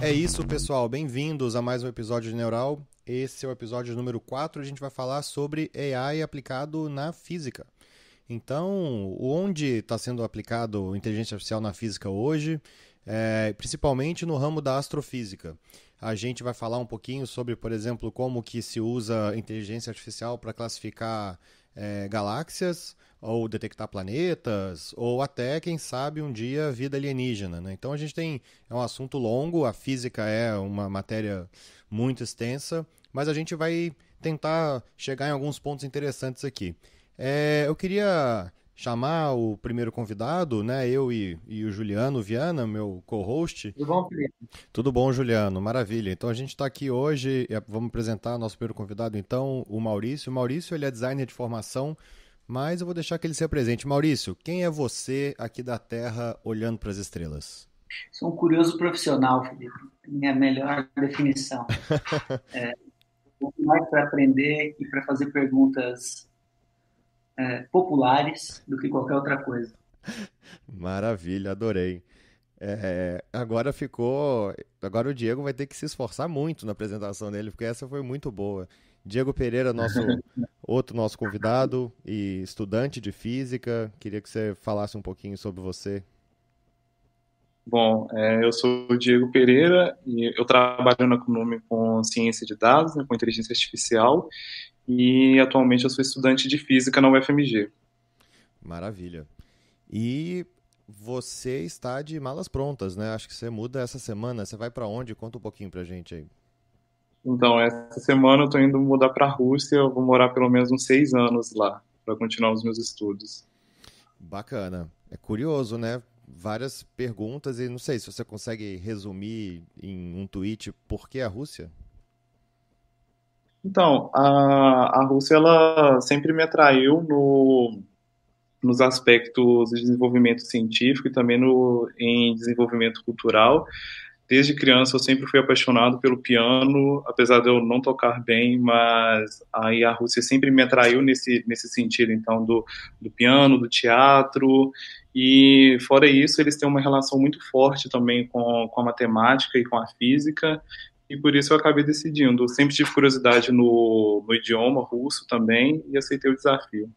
É isso, pessoal. Bem-vindos a mais um episódio de Neural. Esse é o episódio número 4. A gente vai falar sobre AI aplicado na física. Então, onde está sendo aplicado inteligência artificial na física hoje? Principalmente no ramo da astrofísica. A gente vai falar um pouquinho sobre, por exemplo, como que se usa inteligência artificial para classificar galáxias, ou detectar planetas, ou até, quem sabe, um dia vida alienígena, né? Então é um assunto longo, a física é uma matéria muito extensa, mas a gente vai tentar chegar em alguns pontos interessantes aqui. Eu queria chamar o primeiro convidado, né? Eu e o Juliano Viana, meu co-host. Tudo bom, Felipe? Tudo bom, Juliano? Maravilha. Então a gente está aqui hoje, vamos apresentar nosso primeiro convidado, então, o Maurício. O Maurício, ele é designer de formação, mas eu vou deixar que ele se apresente. Maurício, quem é você aqui da Terra olhando para as estrelas? Sou um curioso profissional, Felipe. Minha melhor definição. Muito mais para aprender e para fazer perguntas populares do que qualquer outra coisa. Maravilha, adorei. Agora ficou. Agora o Diego vai ter que se esforçar muito na apresentação dele, porque essa foi muito boa. Diego Pereira, nosso convidado e estudante de física. Queria que você falasse um pouquinho sobre você. Bom, eu sou o Diego Pereira e eu trabalho na Kunumi com ciência de dados, né, com inteligência artificial, e atualmente eu sou estudante de física na UFMG. Maravilha. E você está de malas prontas, né? Acho que você muda essa semana. Você vai para onde? Conta um pouquinho pra gente aí. Então, essa semana eu estou indo mudar para a Rússia, eu vou morar pelo menos uns 6 anos lá, para continuar os meus estudos. Bacana. É curioso, né? Várias perguntas e não sei se você consegue resumir em um tweet por que a Rússia? Então, a Rússia, ela sempre me atraiu nos aspectos de desenvolvimento científico e também em desenvolvimento cultural. Desde criança eu sempre fui apaixonado pelo piano, apesar de eu não tocar bem, mas aí a Rússia sempre me atraiu nesse sentido, então, do piano, do teatro, e fora isso eles têm uma relação muito forte também com a matemática e com a física, e por isso eu acabei decidindo. Eu sempre tive curiosidade no idioma russo também, e aceitei o desafio.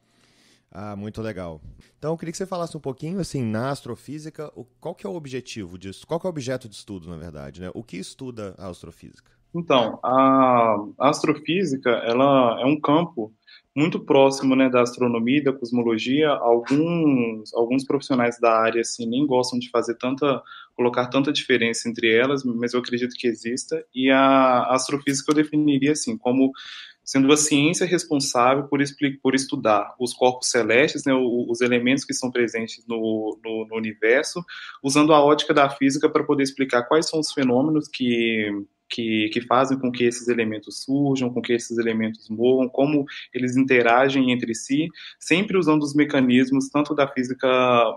Ah, muito legal. Então, eu queria que você falasse um pouquinho, assim, na astrofísica, qual que é o objetivo disso? Qual que é o objeto de estudo, na verdade, né? O que estuda a astrofísica? Então, a astrofísica, ela é um campo muito próximo, né, da astronomia e da cosmologia. Alguns profissionais da área, assim, nem gostam de colocar tanta diferença entre elas, mas eu acredito que exista. E a astrofísica eu definiria, assim, como sendo a ciência responsável por estudar os corpos celestes, né, os elementos que são presentes no universo, usando a ótica da física para poder explicar quais são os fenômenos que fazem com que esses elementos surjam, com que esses elementos movam, como eles interagem entre si, sempre usando os mecanismos tanto da física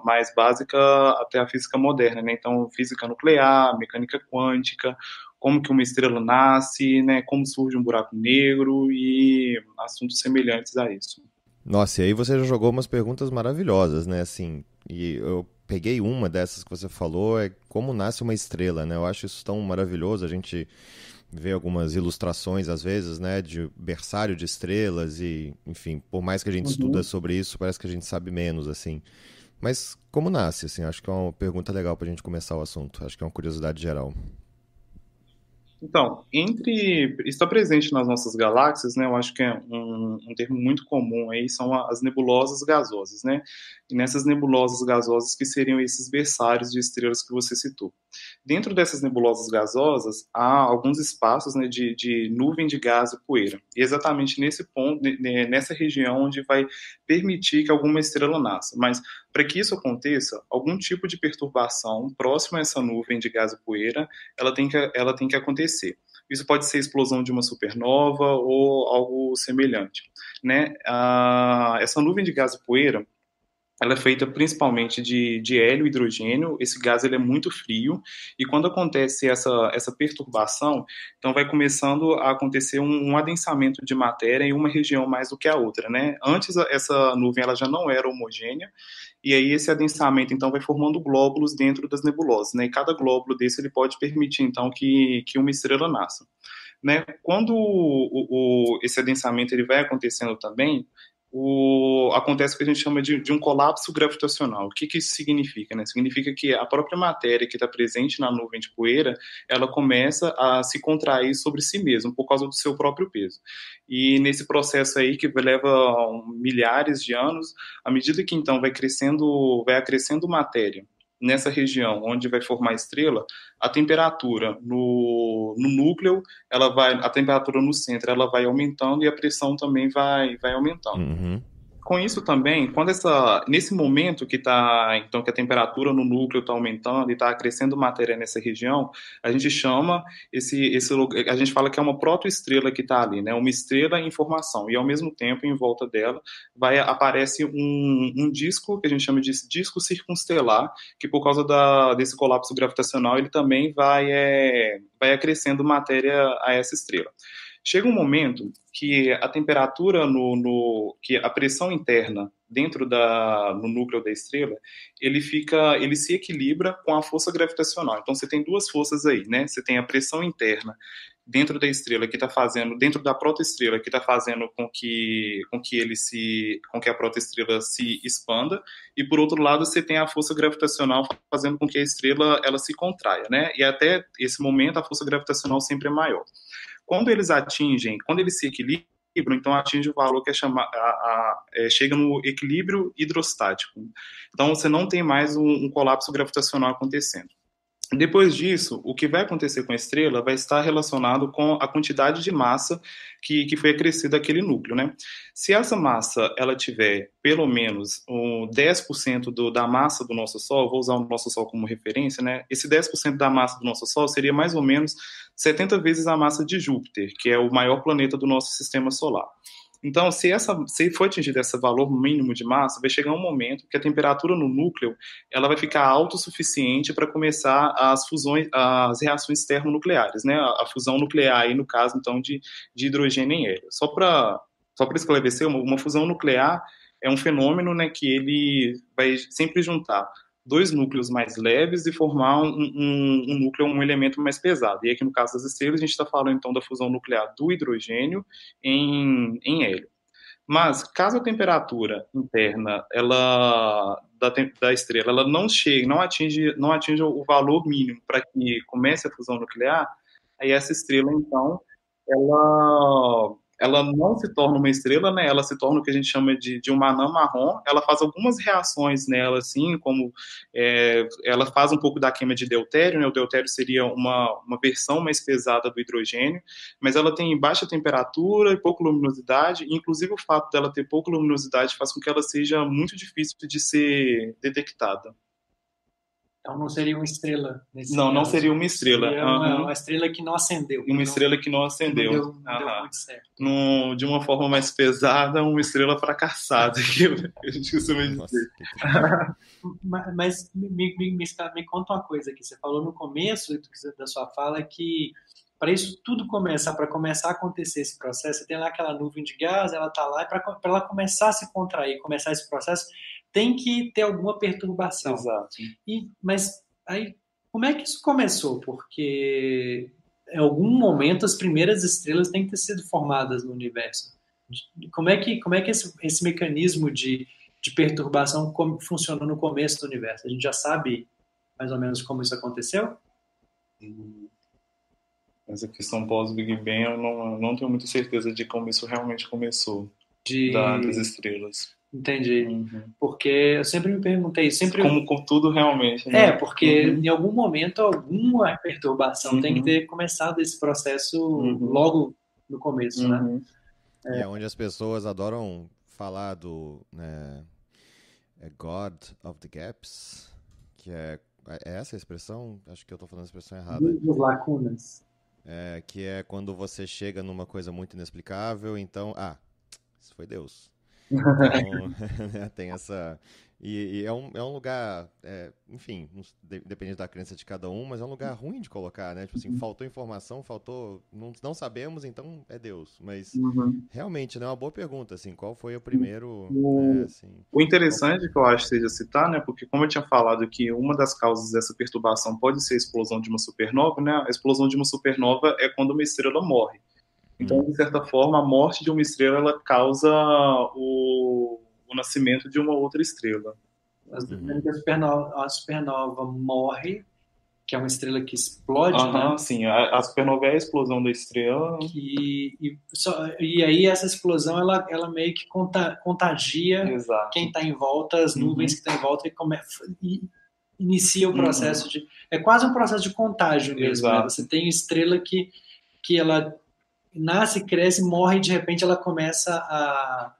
mais básica até a física moderna, né? Então, física nuclear, mecânica quântica, como que uma estrela nasce, né? Como surge um buraco negro e assuntos semelhantes a isso. Nossa, e aí você já jogou umas perguntas maravilhosas, né? Assim, e eu peguei uma dessas que você falou, é como nasce uma estrela, né? Eu acho isso tão maravilhoso, a gente vê algumas ilustrações às vezes, né, de berçário de estrelas e, enfim, por mais que a gente estuda Uhum. sobre isso, parece que a gente sabe menos, assim. Mas como nasce, assim? Acho que é uma pergunta legal pra gente começar o assunto. Acho que é uma curiosidade geral. Então, está presente nas nossas galáxias, né? Eu acho que é um termo muito comum aí, são as nebulosas gasosas, né? E nessas nebulosas gasosas que seriam esses berçários de estrelas que você citou. Dentro dessas nebulosas gasosas, há alguns espaços, né, de nuvem de gás e poeira. E exatamente nesse ponto, nessa região onde vai permitir que alguma estrela nasça. Mas para que isso aconteça, algum tipo de perturbação próxima a essa nuvem de gás e poeira ela tem que acontecer. Isso pode ser a explosão de uma supernova ou algo semelhante, né? Essa nuvem de gás e poeira ela é feita principalmente de hélio e hidrogênio. Esse gás ele é muito frio e quando acontece essa perturbação, então vai começando a acontecer um adensamento de matéria em uma região mais do que a outra, né? Antes essa nuvem ela já não era homogênea e aí esse adensamento então vai formando glóbulos dentro das nebulosas, né? E cada glóbulo desse ele pode permitir então que uma estrela nasça, né? Quando esse adensamento ele vai acontecendo também, acontece o que a gente chama de um colapso gravitacional. O que isso significa? Né? Significa que a própria matéria que está presente na nuvem de poeira, ela começa a se contrair sobre si mesma, por causa do seu próprio peso. E nesse processo aí, que leva milhares de anos, à medida que então vai acrescendo matéria nessa região onde vai formar a estrela, a temperatura no núcleo, a temperatura no centro, ela vai aumentando e a pressão também vai aumentando. Uhum. Com isso também, nesse momento então que a temperatura no núcleo está aumentando e está acrescendo matéria nessa região, a gente chama a gente fala que é uma protoestrela que está ali, né? Uma estrela em formação e ao mesmo tempo em volta dela aparece um disco que a gente chama de disco circunstelar, que por causa desse colapso gravitacional ele também vai acrescendo matéria a essa estrela. Chega um momento que a temperatura que a pressão interna dentro no núcleo da estrela, ele se equilibra com a força gravitacional. Então você tem duas forças aí, né? Você tem a pressão interna dentro da estrela que está fazendo, dentro da protoestrela que está fazendo com que a protoestrela se expanda, e por outro lado você tem a força gravitacional fazendo com que a estrela ela se contraia, né? E até esse momento a força gravitacional sempre é maior. Quando eles se equilibram, então atinge o valor que chega no equilíbrio hidrostático. Então você não tem mais um colapso gravitacional acontecendo. Depois disso, o que vai acontecer com a estrela vai estar relacionado com a quantidade de massa que foi acrescida àquele núcleo, né? Se essa massa ela tiver pelo menos 10% da massa do nosso Sol, vou usar o nosso Sol como referência, né? Esse 10% da massa do nosso Sol seria mais ou menos 70 vezes a massa de Júpiter, que é o maior planeta do nosso sistema solar. Então, se for atingido esse valor mínimo de massa, vai chegar um momento que a temperatura no núcleo ela vai ficar autossuficiente para começar as reações termonucleares, né? A fusão nuclear, aí, no caso, então, de hidrogênio em hélio. Só para esclarecer, uma fusão nuclear é um fenômeno, né, que ele vai sempre juntar dois núcleos mais leves e formar um núcleo, um elemento mais pesado. E aqui no caso das estrelas, a gente está falando então da fusão nuclear do hidrogênio em hélio. Mas caso a temperatura interna da estrela ela não atinge o valor mínimo para que comece a fusão nuclear, aí essa estrela então ela não se torna uma estrela, né? Ela se torna o que a gente chama de uma anã marrom. Ela faz algumas reações nela, assim, como ela faz um pouco da queima de deutério, né? O deutério seria uma versão mais pesada do hidrogênio, mas ela tem baixa temperatura e pouca luminosidade. E, inclusive, o fato dela ter pouca luminosidade faz com que ela seja muito difícil de ser detectada. Então não seria uma estrela nesse Não, caso. não seria uma estrela. Seria uma estrela que não acendeu. Uma estrela que não acendeu. Não deu muito certo. De uma forma mais pesada, uma estrela fracassada, que a gente costuma dizer. Mas me conta uma coisa aqui. Você falou no começo da sua fala que para isso tudo começar, para começar a acontecer esse processo, você tem lá aquela nuvem de gás, ela está lá, e para ela começar a se contrair, começar esse processo, tem que ter alguma perturbação. Exato. Mas aí, como é que isso começou? Porque em algum momento as primeiras estrelas têm que ter sido formadas no universo. Como é que esse mecanismo de perturbação funcionou no começo do universo? A gente já sabe mais ou menos como isso aconteceu? Essa questão pós-Big Bang, eu não tenho muita certeza de como isso realmente começou, das estrelas. Entendi. Porque eu sempre me perguntei... Como com tudo realmente, né? Porque em algum momento alguma perturbação tem que ter começado esse processo logo no começo, né? E é onde as pessoas adoram falar do God of the Gaps, que é essa a expressão? Acho que eu estou falando a expressão errada. Dos lacunas. Que é quando você chega numa coisa muito inexplicável, então, isso foi Deus. Então, né, tem essa. E é um lugar, enfim, depende da crença de cada um, mas é um lugar ruim de colocar, né? Tipo assim, faltou informação, faltou. Não sabemos, então é Deus. Mas Uhum. realmente, né, é uma boa pergunta, assim, qual foi o primeiro, né, O, assim. o Qual... interessante que eu acho que seja citar, né, porque como eu tinha falado que uma das causas dessa perturbação pode ser a explosão de uma supernova, né, a explosão de uma supernova é quando uma estrela morre. Então, Hum, de certa forma, a morte de uma estrela ela causa o nascimento de uma outra estrela. Nós dizendo uhum, que a supernova morre, que é uma estrela que explode, Aham, né? sim, a supernova é a explosão da estrela. E aí essa explosão ela meio que contagia quem Exato. está em volta, as nuvens que Uhum, estão em volta e inicia o uhum, processo de. É quase um processo de contágio mesmo, né? Você exato. tem estrela que ela nasce, cresce, morre e de repente ela começa a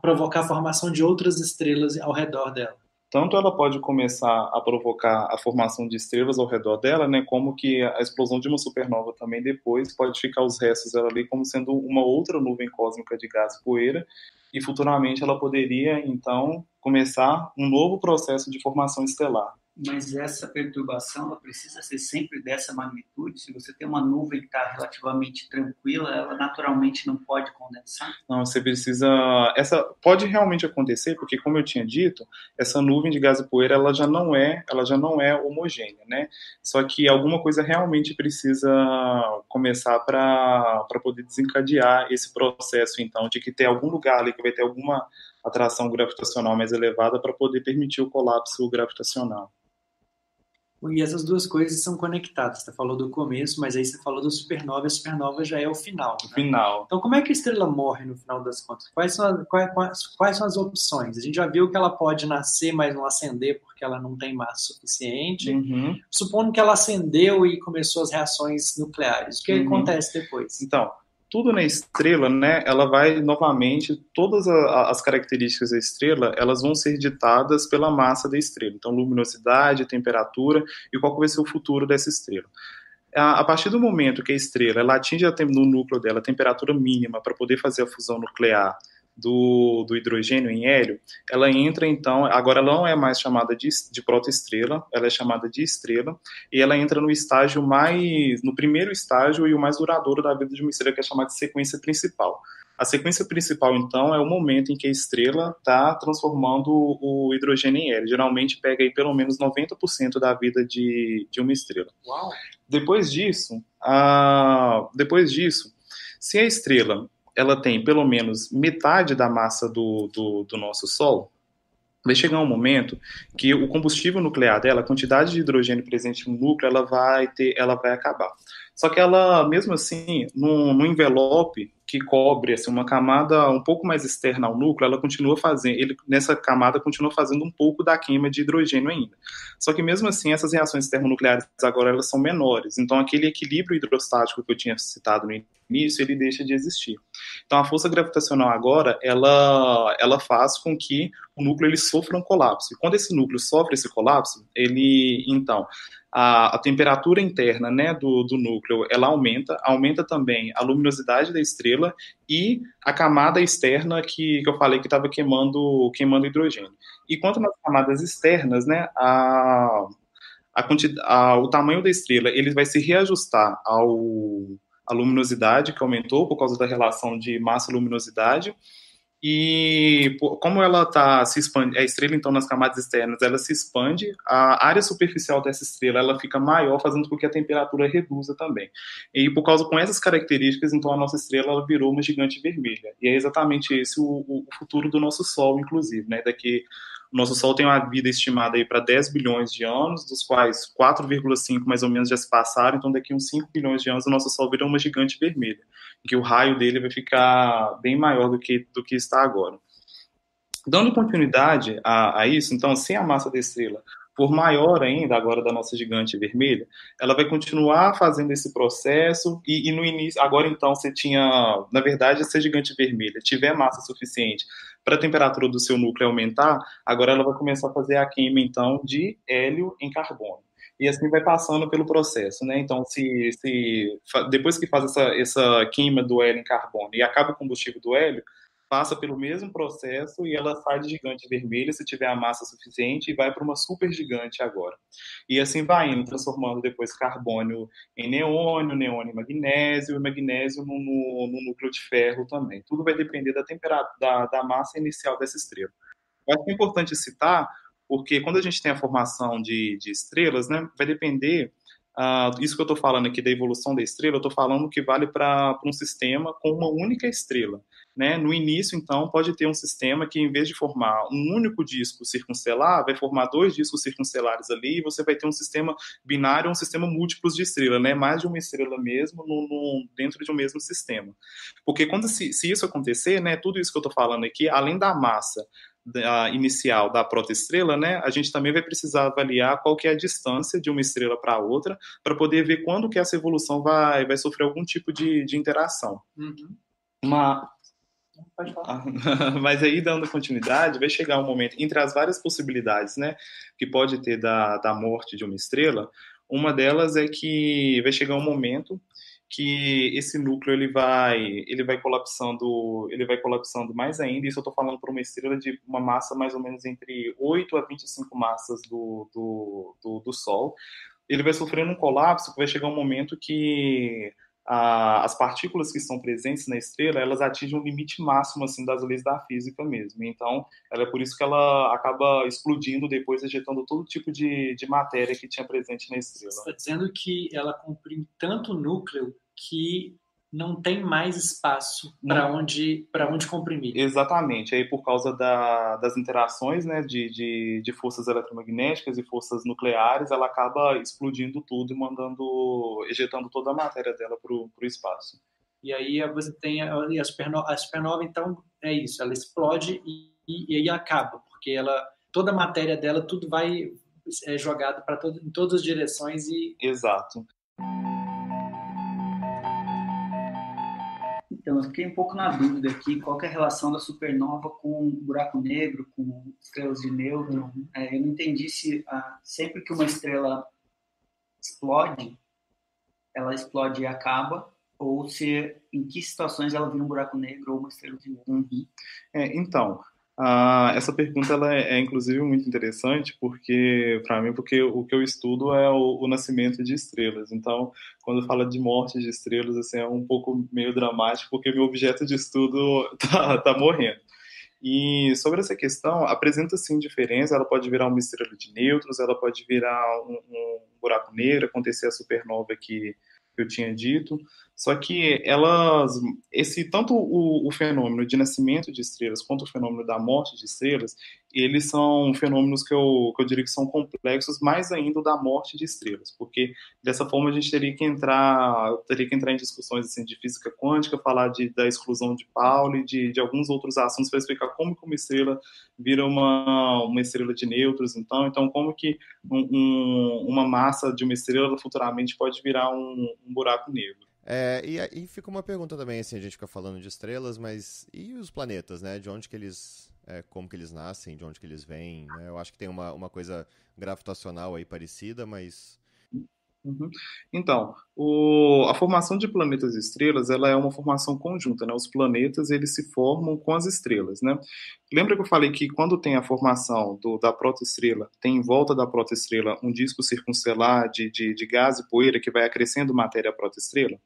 provocar a formação de outras estrelas ao redor dela. Tanto ela pode começar a provocar a formação de estrelas ao redor dela, né, como que a explosão de uma supernova também depois pode ficar os restos dela ali como sendo uma outra nuvem cósmica de gás e poeira, e futuramente ela poderia, então, começar um novo processo de formação estelar. Mas essa perturbação ela precisa ser sempre dessa magnitude. Se você tem uma nuvem que está relativamente tranquila, ela naturalmente não pode condensar. Não, você precisa. Essa pode realmente acontecer, porque como eu tinha dito, essa nuvem de gás e poeira ela já não é homogênea, né? Só que alguma coisa realmente precisa começar para poder desencadear esse processo, então, de que ter algum lugar ali que vai ter alguma atração gravitacional mais elevada para poder permitir o colapso gravitacional. E essas duas coisas são conectadas. Você falou do começo, mas aí você falou da supernova, e a supernova já é o final, No né? final. Então, como é que a estrela morre no final das contas? Quais são as opções? A gente já viu que ela pode nascer, mas não acender porque ela não tem massa suficiente. Uhum, Supondo que ela acendeu e começou as reações nucleares, o que uhum. acontece depois? Então, tudo na estrela, né, ela vai novamente, todas as características da estrela, elas vão ser ditadas pela massa da estrela. Então, luminosidade, temperatura e qual que vai ser o futuro dessa estrela. A partir do momento que a estrela ela atinge no núcleo dela a temperatura mínima para poder fazer a fusão nuclear do hidrogênio em hélio, ela entra então, agora ela não é mais chamada de protoestrela, ela é chamada de estrela, e ela entra no estágio no primeiro estágio e o mais duradouro da vida de uma estrela, que é chamada de sequência principal. A sequência principal, então, é o momento em que a estrela está transformando o hidrogênio em hélio. Geralmente pega aí pelo menos 90% da vida de uma estrela. Uau! Depois disso, se a estrela ela tem pelo menos metade da massa do nosso Sol, vai chegar um momento que o combustível nuclear dela, a quantidade de hidrogênio presente no núcleo, ela vai acabar. Só que ela, mesmo assim, no envelope que cobre assim, uma camada um pouco mais externa ao núcleo, ela continua fazendo, ele nessa camada continua fazendo um pouco da queima de hidrogênio ainda. Só que mesmo assim, essas reações termonucleares agora elas são menores. Então aquele equilíbrio hidrostático que eu tinha citado no início, ele deixa de existir. Então a força gravitacional agora, ela faz com que o núcleo ele sofra um colapso. E quando esse núcleo sofre esse colapso, então a temperatura interna, né, do núcleo ela aumenta também a luminosidade da estrela e a camada externa que eu falei que estava queimando hidrogênio. E quanto nas camadas externas, né, o tamanho da estrela ele vai se reajustar a luminosidade que aumentou por causa da relação de massa-luminosidade. E como ela está se expande, a estrela então nas camadas externas ela se expande, a área superficial dessa estrela ela fica maior, fazendo com que a temperatura reduza também. E por causa com essas características, então a nossa estrela ela virou uma gigante vermelha. E é exatamente esse o futuro do nosso Sol, inclusive, né? Daqui o nosso Sol tem uma vida estimada aí para 10 bilhões de anos, dos quais 4,5 mais ou menos já se passaram, então daqui uns 5 bilhões de anos o nosso Sol vira uma gigante vermelha, em que o raio dele vai ficar bem maior do que está agora. Dando continuidade a isso, então, se a massa da estrela for maior ainda, agora da nossa gigante vermelha, ela vai continuar fazendo esse processo e no início, agora então você tinha, na verdade, se a gigante vermelha tiver massa suficiente para a temperatura do seu núcleo aumentar, agora ela vai começar a fazer a queima então de hélio em carbono. E assim vai passando pelo processo, né? Então, depois que faz essa queima do hélio em carbono e acaba o combustível do hélio, passa pelo mesmo processo e ela sai de gigante vermelha se tiver a massa suficiente e vai para uma supergigante agora. E assim vai indo, transformando depois carbônio em neônio, neônio em magnésio e magnésio no núcleo de ferro também. Tudo vai depender da temperatura, da massa inicial dessa estrela. Eu acho que é importante citar, porque quando a gente tem a formação de estrelas, né, vai depender, isso que eu estou falando aqui da evolução da estrela, eu estou falando que vale para um sistema com uma única estrela. Né? No início, então, pode ter um sistema que, em vez de formar um único disco circunstelar, vai formar 2 discos circunstelares ali, e você vai ter um sistema binário, um sistema múltiplos de estrela, né? Mais de uma estrela mesmo dentro de um mesmo sistema. Porque quando se isso acontecer, né, tudo isso que eu estou falando aqui, além da massa inicial da protoestrela, né, a gente também vai precisar avaliar qual que é a distância de uma estrela para a outra, para poder ver quando que essa evolução vai sofrer algum tipo de interação. Uhum. Pode falar. Mas aí, dando continuidade, vai chegar um momento, entre as várias possibilidades, né, que pode ter da morte de uma estrela, uma delas é que vai chegar um momento que esse núcleo ele vai colapsando mais ainda. Isso eu estou falando para uma estrela de uma massa mais ou menos entre 8 a 25 massas do Sol. Ele vai sofrendo um colapso, que vai chegar um momento que as partículas que estão presentes na estrela, elas atingem um limite máximo assim das leis da física mesmo. Então, é por isso que ela acaba explodindo depois, ejetando todo tipo de matéria que tinha presente na estrela. Você está dizendo que ela comprime tanto o núcleo que não tem mais espaço para onde comprimir. Exatamente. Aí, por causa das interações, né, de forças eletromagnéticas e forças nucleares, ela acaba explodindo tudo e ejetando toda a matéria dela para o espaço. E aí você tem a supernova, então, é isso. Ela explode e aí acaba, porque toda a matéria dela, tudo vai jogado em todas as direções. Exato. Então, eu fiquei um pouco na dúvida aqui, qual que é a relação da supernova com buraco negro, com estrelas de nêutron. Eu não entendi se sempre que uma estrela explode, ela explode e acaba, ou se em que situações ela vira um buraco negro ou uma estrela de nêutron. Uhum. Então, essa pergunta ela é inclusive muito interessante porque o que eu estudo é o nascimento de estrelas. Então, quando fala de morte de estrelas, assim, é um pouco meio dramático porque meu objeto de estudo tá morrendo. E sobre essa questão, apresenta sim diferença. Ela pode virar uma estrela de nêutrons, ela pode virar um buraco negro, acontecer a supernova que eu tinha dito. Só que tanto o fenômeno de nascimento de estrelas quanto o fenômeno da morte de estrelas, eles são fenômenos que eu diria que são complexos, mais ainda da morte de estrelas, porque dessa forma a gente teria que entrar em discussões assim, de física quântica, falar da exclusão de Pauli, de alguns outros assuntos para explicar como que uma estrela vira uma estrela de nêutrons, então como que uma massa de uma estrela futuramente pode virar um buraco negro. E aí fica uma pergunta também, assim, a gente fica falando de estrelas, mas e os planetas, né? De onde que eles, como que eles nascem, de onde que eles vêm, né? Eu acho que tem uma coisa gravitacional aí parecida, mas... Uhum. Então, a formação de planetas e estrelas, ela é uma formação conjunta, né? Os planetas, eles se formam com as estrelas, né? Lembra que eu falei que quando tem a formação da protoestrela, tem em volta da protoestrela um disco circunstelar de gás e poeira que vai acrescendo matéria à protoestrela?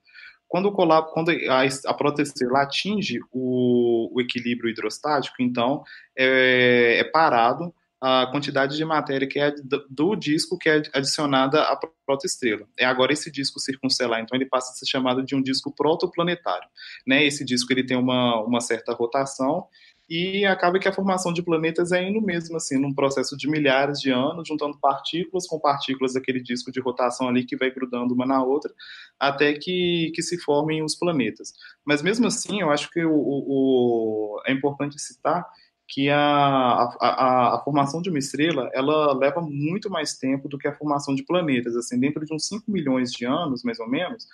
Quando a protoestrela atinge o equilíbrio hidrostático, então é parado a quantidade de matéria que é do disco que é adicionada à protoestrela. Agora esse disco circunstelar, então ele passa a ser chamado de um disco protoplanetário. Né? Esse disco ele tem uma certa rotação e acaba que a formação de planetas é indo mesmo assim, num processo de milhares de anos, juntando partículas com partículas daquele disco de rotação ali que vai grudando uma na outra, até que se formem os planetas. Mas mesmo assim, eu acho que é importante citar que a formação de uma estrela, ela leva muito mais tempo do que a formação de planetas. Assim, dentro de uns 5 milhões de anos, mais ou menos,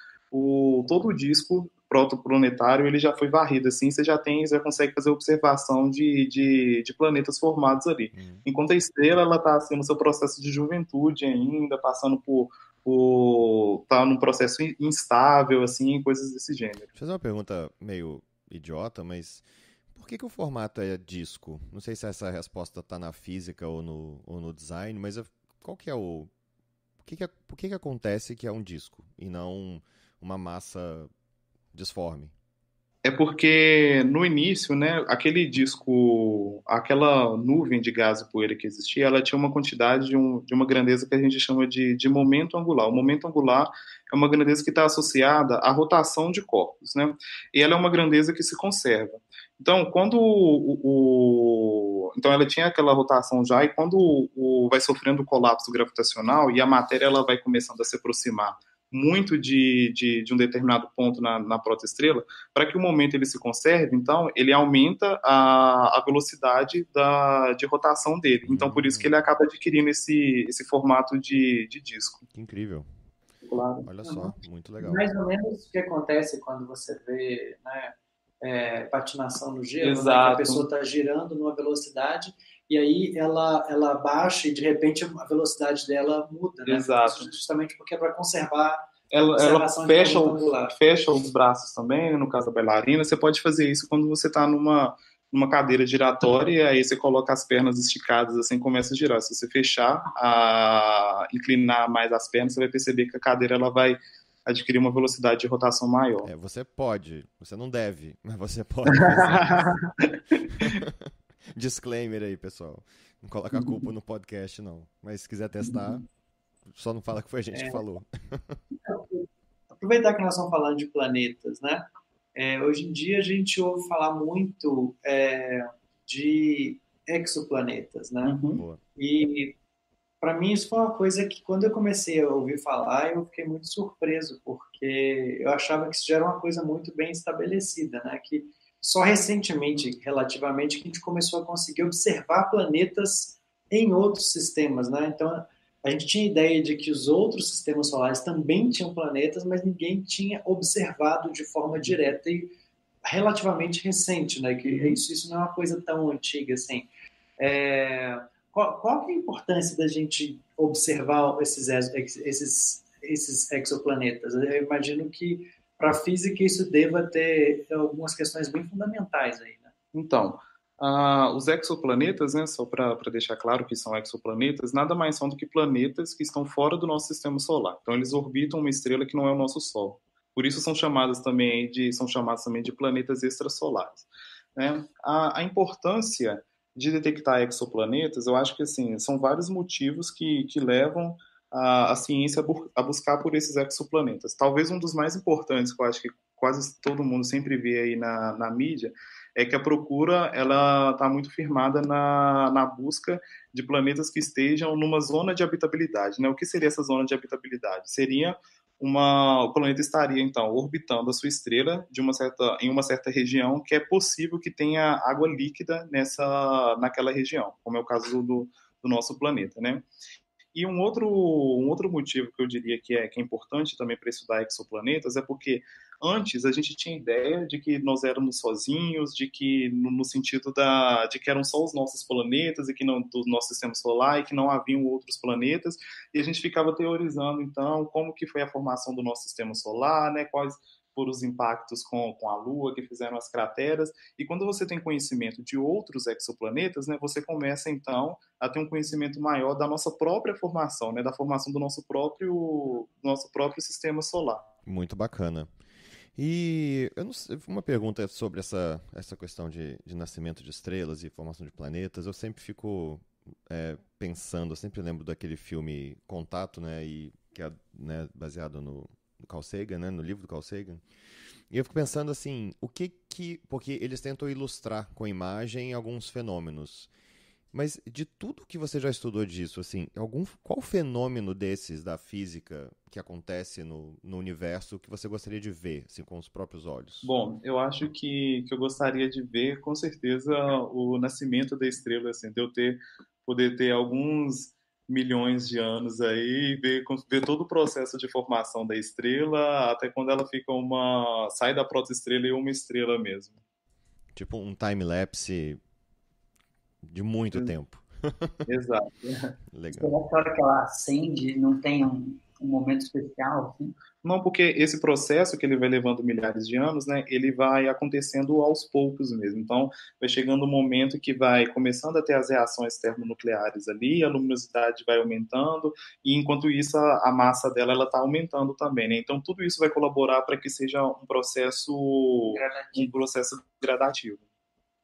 todo o disco protoplanetário ele já foi varrido. Assim, você já consegue fazer observação de planetas formados ali. Enquanto a estrela, ela está assim, no seu processo de juventude ainda, passando tá num processo instável, assim, coisas desse gênero. Deixa eu fazer uma pergunta meio idiota, mas Por que o formato é disco? Não sei se essa resposta está na física ou no design, mas qual que é o... Por que acontece que é um disco e não uma massa disforme? É porque no início, né, aquele disco, aquela nuvem de gás e poeira que existia, ela tinha uma quantidade de uma grandeza que a gente chama de momento angular. O momento angular é uma grandeza que está associada à rotação de corpos, né? E ela é uma grandeza que se conserva. Então, quando então ela tinha aquela rotação já, e quando vai sofrendo o colapso gravitacional e a matéria ela vai começando a se aproximar muito de um determinado ponto na protoestrela, para que o momento ele se conserve, então ele aumenta a velocidade de rotação dele. Então por isso que ele acaba adquirindo esse formato de disco. Que incrível. Claro. Olha só, muito legal. Mais ou menos o que acontece quando você vê, né, patinação no gelo, né, que Exato. a pessoa está girando numa velocidade e aí ela baixa e de repente a velocidade dela muda, né? Exato. Justamente porque é para conservar ela fecha os braços também, no caso da bailarina. Você pode fazer isso quando você está numa cadeira giratória, e aí você coloca as pernas esticadas assim, começa a girar. Se você fechar, inclinar mais as pernas, você vai perceber que a cadeira ela vai adquirir uma velocidade de rotação maior. Você pode, você não deve, mas você pode fazer. Disclaimer aí, pessoal. Não coloca a culpa no podcast, não. Mas se quiser testar, só não fala que foi a gente que falou. Aproveitar que nós estamos falando de planetas, né? Hoje em dia a gente ouve falar muito de exoplanetas, né? Boa. E para mim isso foi uma coisa que quando eu comecei a ouvir falar, eu fiquei muito surpreso, porque eu achava que isso já era uma coisa muito bem estabelecida, né? Que só recentemente, relativamente, que a gente começou a conseguir observar planetas em outros sistemas, né? Então, a gente tinha ideia de que os outros sistemas solares também tinham planetas, mas ninguém tinha observado de forma direta e relativamente recente, né? Que isso não é uma coisa tão antiga assim. Qual que é a importância da gente observar esses exoplanetas? Eu imagino que para a física isso deva ter algumas questões bem fundamentais aí, né? Então, os exoplanetas, né, só para deixar claro que são exoplanetas, nada mais são do que planetas que estão fora do nosso sistema solar. Então, eles orbitam uma estrela que não é o nosso Sol. Por isso são chamados também de planetas extrasolares, né? A importância de detectar exoplanetas, eu acho que assim, são vários motivos que levam a ciência a buscar por esses exoplanetas. Talvez um dos mais importantes, que eu acho que quase todo mundo sempre vê aí na mídia, é que a procura ela está muito firmada na busca de planetas que estejam numa zona de habitabilidade, né? O que seria essa zona de habitabilidade? Seria o planeta estaria então orbitando a sua estrela em uma certa região que é possível que tenha água líquida naquela região, como é o caso do nosso planeta, né? E um outro motivo que eu diria que é importante também para estudar exoplanetas é porque antes a gente tinha ideia de que nós éramos sozinhos, de que no sentido de que eram só os nossos planetas e que não do nosso sistema solar e que não haviam outros planetas, e a gente ficava teorizando então como que foi a formação do nosso sistema solar, né, quais foram os impactos com a Lua que fizeram as crateras, e quando você tem conhecimento de outros exoplanetas, né, você começa então a ter um conhecimento maior da nossa própria formação, né, da formação do nosso próprio sistema solar. Muito bacana. E eu não sei, uma pergunta sobre essa questão de nascimento de estrelas e formação de planetas. Eu sempre fico pensando, eu sempre lembro daquele filme Contato, né, e que é, né, baseado no Carl Sagan, né, no livro do Carl Sagan. E eu fico pensando assim, porque eles tentam ilustrar com imagem alguns fenômenos. Mas de tudo que você já estudou disso, assim, qual fenômeno desses da física que acontece no universo que você gostaria de ver, assim, com os próprios olhos? Bom, eu acho que eu gostaria de ver, com certeza, o nascimento da estrela, assim, de eu poder ter alguns milhões de anos aí, ver todo o processo de formação da estrela, até quando ela sai da protoestrela e uma estrela mesmo. Tipo um time-lapse de muito tempo. Exato. Legal. Será que a hora que ela acende não tem um momento especial, assim? Não, porque esse processo que ele vai levando milhares de anos, né, ele vai acontecendo aos poucos mesmo. Então, vai chegando um momento que vai começando a ter as reações termonucleares ali, a luminosidade vai aumentando, e enquanto isso a massa dela ela está aumentando também, né? Então, tudo isso vai colaborar para que seja um processo gradativo.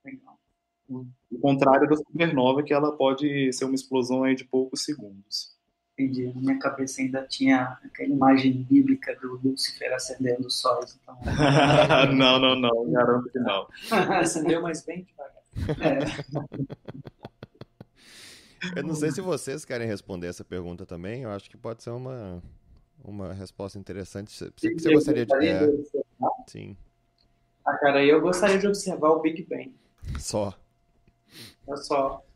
Legal. O contrário da supernova, que ela pode ser uma explosão aí de poucos segundos. Entendi. Na minha cabeça ainda tinha aquela imagem bíblica do Lúcifer acendendo os sóis. Então... não, garanto que não. Acendeu, mas bem devagar. Eu não sei se vocês querem responder essa pergunta também, eu acho que pode ser uma resposta interessante. Você gostaria de... observar? Sim. Cara, eu gostaria de observar o Big Bang. Só.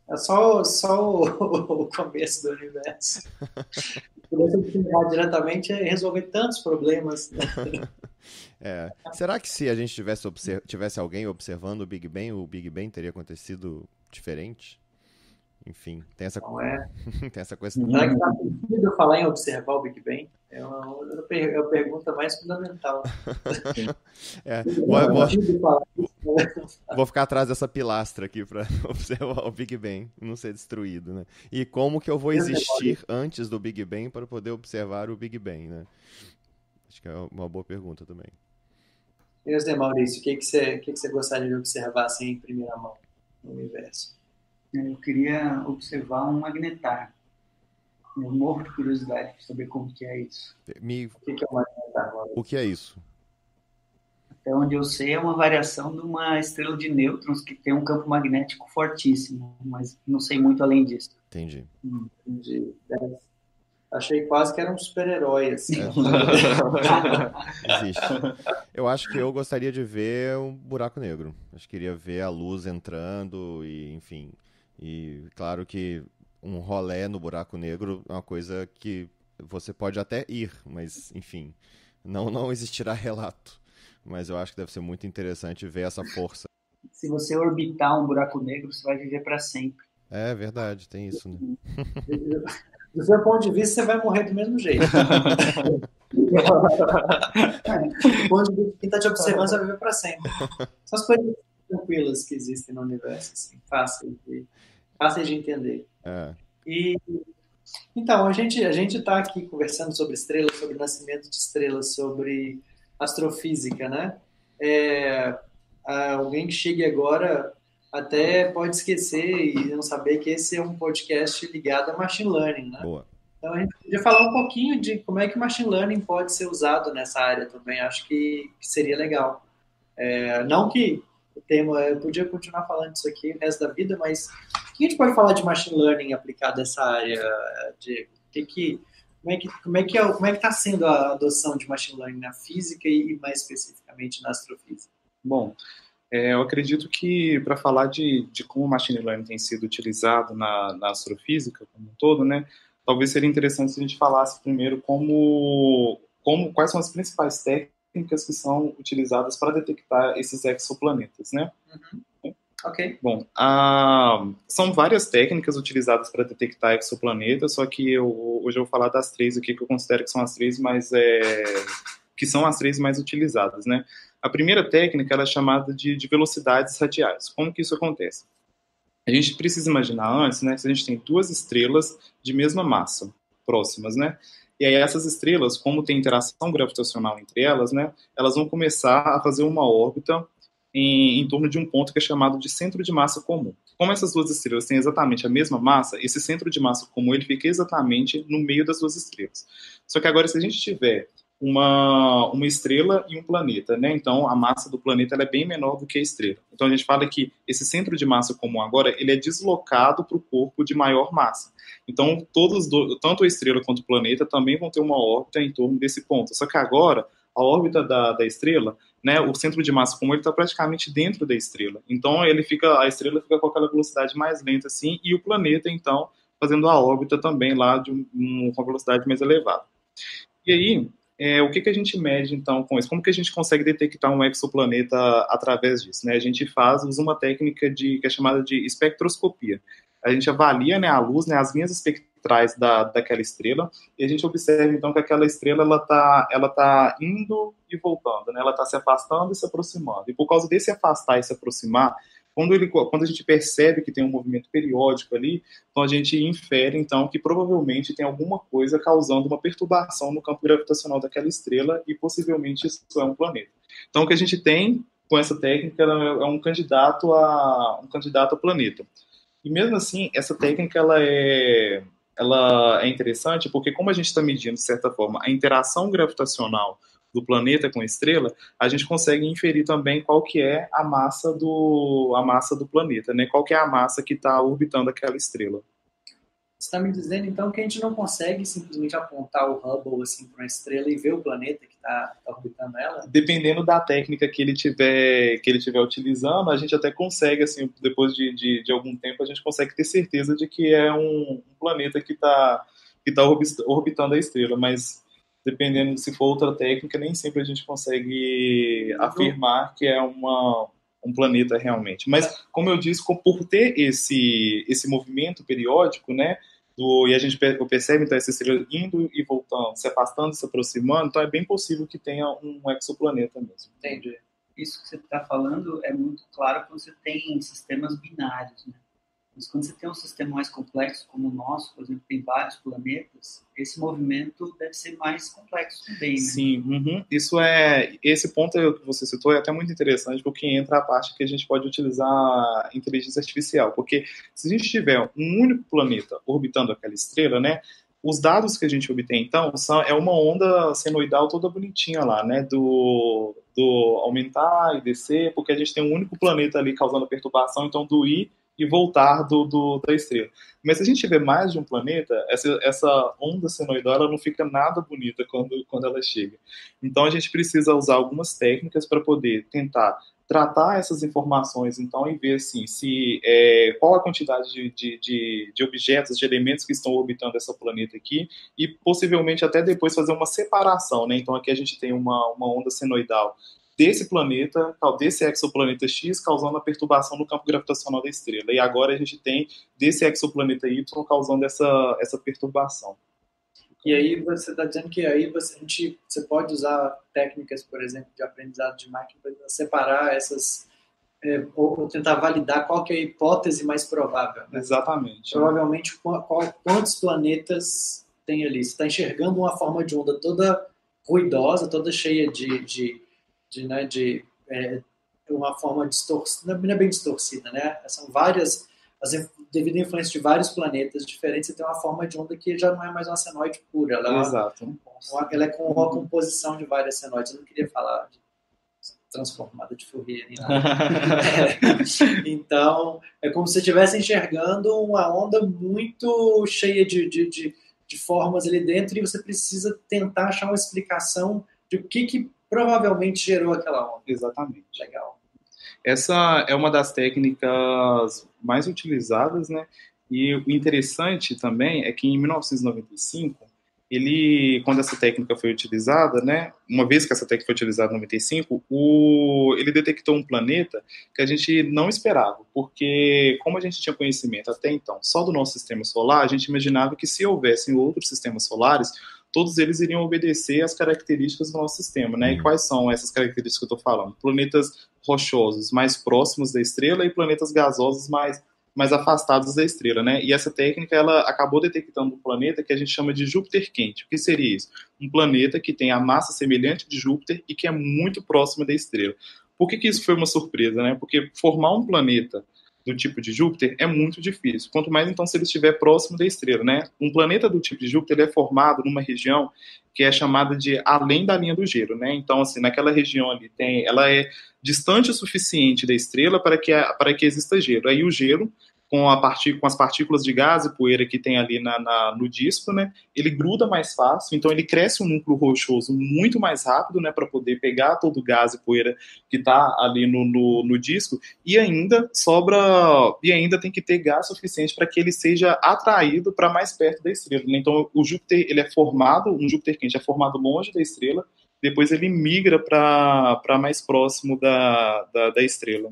É só o começo do universo. Se pudesse observar diretamente, é resolver tantos problemas. Será que se a gente tivesse alguém observando o Big Bang teria acontecido diferente? Enfim, tem essa, tem essa questão. Será que está permitido falar em observar o Big Bang? É a pergunta mais fundamental. Vou ficar atrás dessa pilastra aqui para observar o Big Bang, não ser destruído, né? E como que eu vou existir antes do Big Bang para poder observar o Big Bang, né? Acho que é uma boa pergunta também. E você, Maurício, o que você gostaria de observar assim, em primeira mão no universo? Eu queria observar um magnetar. Eu morro de curiosidade para saber como que é isso. O que é um magnetar? O que é isso? Até onde eu sei, é uma variação de uma estrela de nêutrons que tem um campo magnético fortíssimo, mas não sei muito além disso. Entendi. Achei quase que era um super-herói, assim. Existe. Eu acho que eu gostaria de ver um buraco negro. Acho que queria ver a luz entrando e, enfim... E claro que um rolê no buraco negro é uma coisa que você pode até ir, mas enfim, não existirá relato. Mas eu acho que deve ser muito interessante ver essa força. Se você orbitar um buraco negro, você vai viver para sempre. É verdade, tem isso, né? Do seu ponto de vista, você vai morrer do mesmo jeito. Do ponto de vista de quem está te observando, você vai viver para sempre. São as coisas tranquilas que existem no universo, assim, fáceis de entender. Então, a gente está aqui conversando sobre estrelas, sobre nascimento de estrelas, sobre astrofísica, né? Alguém que chegue agora até pode esquecer e não saber que esse é um podcast ligado a machine learning, né? Boa. Então, a gente podia falar um pouquinho de como é que o machine learning pode ser usado nessa área também. Acho que seria legal. Não que o tema, eu podia continuar falando disso aqui o resto da vida, mas o que a gente pode falar de machine learning aplicado a essa área, Diego? Como é que está sendo a adoção de machine learning na física e mais especificamente na astrofísica? Bom, eu acredito que para falar de como o machine learning tem sido utilizado na astrofísica como um todo, né, talvez seria interessante se a gente falasse primeiro quais são as principais técnicas que são utilizadas para detectar esses exoplanetas, né? Ok. Bom, são várias técnicas utilizadas para detectar exoplanetas, só que hoje eu vou falar das três aqui que eu considero que são as três mais utilizadas, né? A primeira técnica ela é chamada de velocidades radiais. Como que isso acontece? A gente precisa imaginar antes, né, se a gente tem duas estrelas de mesma massa, próximas, né? E aí essas estrelas, como tem interação gravitacional entre elas, né, elas vão começar a fazer uma órbita em torno de um ponto que é chamado de centro de massa comum. Como essas duas estrelas têm exatamente a mesma massa, esse centro de massa comum ele fica exatamente no meio das duas estrelas. Só que agora, se a gente tiver uma estrela e um planeta, né? Então a massa do planeta ela é bem menor do que a estrela. Então a gente fala que esse centro de massa comum agora ele é deslocado para o corpo de maior massa. Então tanto a estrela quanto o planeta também vão ter uma órbita em torno desse ponto. Só que agora a órbita da estrela, né? O centro de massa comum ele está praticamente dentro da estrela. Então a estrela fica com aquela velocidade mais lenta assim e o planeta então fazendo a órbita também lá com uma velocidade mais elevada. E aí o que a gente mede, então, com isso? Como que a gente consegue detectar um exoplaneta através disso? Né? A gente usa uma técnica que é chamada de espectroscopia. A gente avalia, né, a luz, né, as linhas trás daquela estrela, e a gente observa então que aquela estrela ela tá indo e voltando, né? Ela está se afastando e se aproximando. E por causa desse afastar e se aproximar, quando a gente percebe que tem um movimento periódico ali, então a gente infere então que provavelmente tem alguma coisa causando uma perturbação no campo gravitacional daquela estrela e possivelmente isso é um planeta. Então o que a gente tem com essa técnica é um candidato a planeta. E mesmo assim, essa técnica ela é interessante porque como a gente está medindo, de certa forma, a interação gravitacional do planeta com a estrela, a gente consegue inferir também qual que é a massa do planeta, né? Qual que é a massa que está orbitando aquela estrela. Você está me dizendo, então, que a gente não consegue simplesmente apontar o Hubble assim, para uma estrela e ver o planeta que está orbitando ela? Dependendo da técnica que ele tiver utilizando, a gente até consegue, assim, depois de algum tempo, a gente consegue ter certeza de que é um planeta que tá orbitando a estrela, mas dependendo se for outra técnica, nem sempre a gente consegue afirmar que é um planeta realmente. Mas, como eu disse, por ter esse movimento periódico, né, e a gente percebe então essa estrela indo e voltando, se afastando, se aproximando, então é bem possível que tenha um exoplaneta mesmo. Entendi. Isso que você está falando é muito claro quando você tem sistemas binários, né? Mas quando você tem um sistema mais complexo como o nosso, por exemplo, tem vários planetas, esse movimento deve ser mais complexo também, né? Sim, esse ponto que você citou é até muito interessante, porque entra a parte que a gente pode utilizar a inteligência artificial, porque se a gente tiver um único planeta orbitando aquela estrela, né, os dados que a gente obtém, então, é uma onda senoidal toda bonitinha lá, né, do aumentar e descer, porque a gente tem um único planeta ali causando perturbação, então do ir e voltar da estrela. Mas se a gente tiver mais de um planeta, essa onda senoidal ela não fica nada bonita quando ela chega. Então a gente precisa usar algumas técnicas para poder tentar tratar essas informações, então, e ver assim, qual a quantidade de objetos, de elementos que estão orbitando esse planeta aqui, e possivelmente até depois fazer uma separação, né? Então aqui a gente tem uma onda senoidal desse planeta, desse exoplaneta X, causando a perturbação no campo gravitacional da estrela. E agora a gente tem desse exoplaneta Y causando essa perturbação. E aí você está dizendo que aí você pode usar técnicas, por exemplo, de aprendizado de máquina para separar essas, ou tentar validar qual que é a hipótese mais provável. Né? Exatamente. Provavelmente, quantos planetas tem ali? Você está enxergando uma forma de onda toda ruidosa, toda cheia de uma forma distorcida, não é bem distorcida, né? São várias, devido à influência de vários planetas diferentes, você tem uma forma de onda que já não é mais uma senoide pura, ela ela é com uma composição de várias senoides. Eu não queria falar de transformada de Fourier nem nada. Então, é como se você estivesse enxergando uma onda muito cheia de formas ali dentro e você precisa tentar achar uma explicação de o que provavelmente gerou aquela onda. Exatamente. Legal. Essa é uma das técnicas mais utilizadas, né? E o interessante também é que em 1995, quando essa técnica foi utilizada, né? Uma vez que essa técnica foi utilizada em 95, ele detectou um planeta que a gente não esperava, porque como a gente tinha conhecimento até então só do nosso sistema solar, a gente imaginava que se houvessem outros sistemas solares, todos eles iriam obedecer às características do nosso sistema, né? E quais são essas características que eu estou falando? Planetas rochosos mais próximos da estrela e planetas gasosos mais afastados da estrela, né? E essa técnica, ela acabou detectando um planeta que a gente chama de Júpiter quente. O que seria isso? Um planeta que tem a massa semelhante de Júpiter e que é muito próximo da estrela. Por que isso foi uma surpresa, né? Porque formar um planeta do tipo de Júpiter é muito difícil. Quanto mais, então, se ele estiver próximo da estrela, né? Um planeta do tipo de Júpiter ele é formado numa região que é chamada de além da linha do gelo, né? Então, assim, naquela região ali ela é distante o suficiente da estrela para que exista gelo. Aí o gelo, com as partículas de gás e poeira que tem ali no disco, né, ele gruda mais fácil, então ele cresce um núcleo rochoso muito mais rápido, né, para poder pegar todo o gás e poeira que está ali no disco, e ainda tem que ter gás suficiente para que ele seja atraído para mais perto da estrela. Né? Então o Júpiter, um Júpiter quente é formado longe da estrela, depois ele migra para mais próximo da estrela.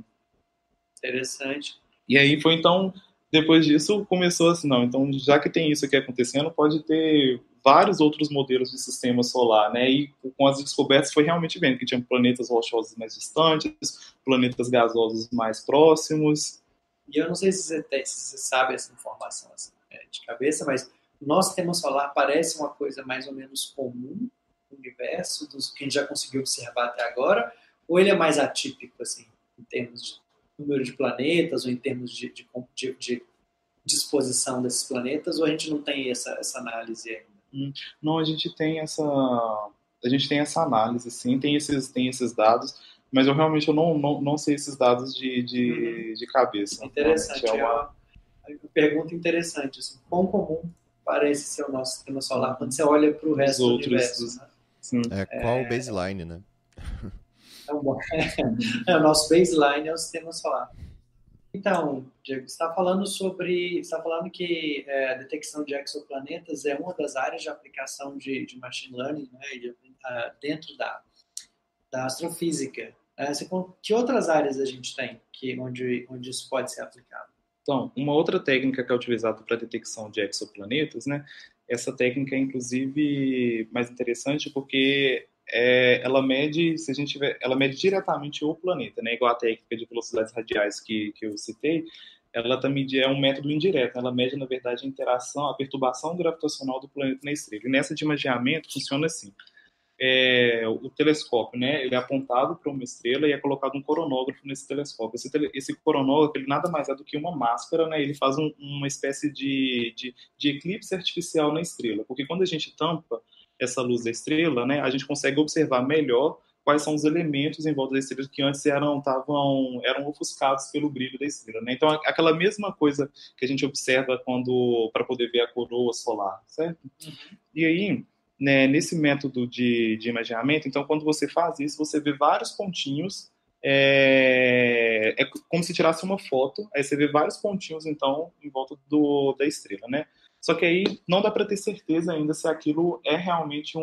Interessante. E aí foi então depois disso começou assim, não, então já que tem isso aqui acontecendo, pode ter vários outros modelos de sistema solar, né? E com as descobertas foi realmente vendo que tinha planetas rochosos mais distantes, planetas gasosos mais próximos. E eu não sei se você sabe essa informação assim, de cabeça, mas o nosso sistema solar parece uma coisa mais ou menos comum no universo, dos que a gente já conseguiu observar até agora, ou ele é mais atípico, assim, em termos de número de planetas, ou em termos de disposição desses planetas, ou a gente não tem essa análise ainda? Não, a gente tem essa análise, sim, tem esses dados, mas eu não sei esses dados de cabeça. Interessante, é uma pergunta interessante. Assim, quão comum parece ser o nosso sistema solar quando você olha para o resto do universo? Né? Sim. Qual o baseline, né? O nosso baseline é o sistema solar. Então, Diego, você está falando que a detecção de exoplanetas é uma das áreas de aplicação de machine learning, né, dentro da astrofísica. Que outras áreas a gente tem onde isso pode ser aplicado? Então, uma outra técnica que é utilizada para a detecção de exoplanetas, né? Essa técnica é inclusive mais interessante porque ela mede, ela mede diretamente o planeta, né? Igual a técnica de velocidades radiais que eu citei, ela também é um método indireto, ela mede na verdade a interação, a perturbação gravitacional do planeta na estrela. E nessa de imageamento funciona assim. O telescópio, né? Ele é apontado para uma estrela e é colocado um coronógrafo nesse telescópio. Esse coronógrafo, ele nada mais é do que uma máscara, né? Ele faz uma espécie de eclipse artificial na estrela, porque quando a gente tampa essa luz da estrela, né? A gente consegue observar melhor quais são os elementos em volta da estrela que antes eram ofuscados pelo brilho da estrela, né? Então, aquela mesma coisa que a gente observa para poder ver a coroa solar, certo? E aí, né, nesse método de imaginamento, então, quando você faz isso, você vê vários pontinhos, é como se tirasse uma foto, aí você vê vários pontinhos, então, em volta da estrela, né? Só que aí não dá para ter certeza ainda se aquilo é realmente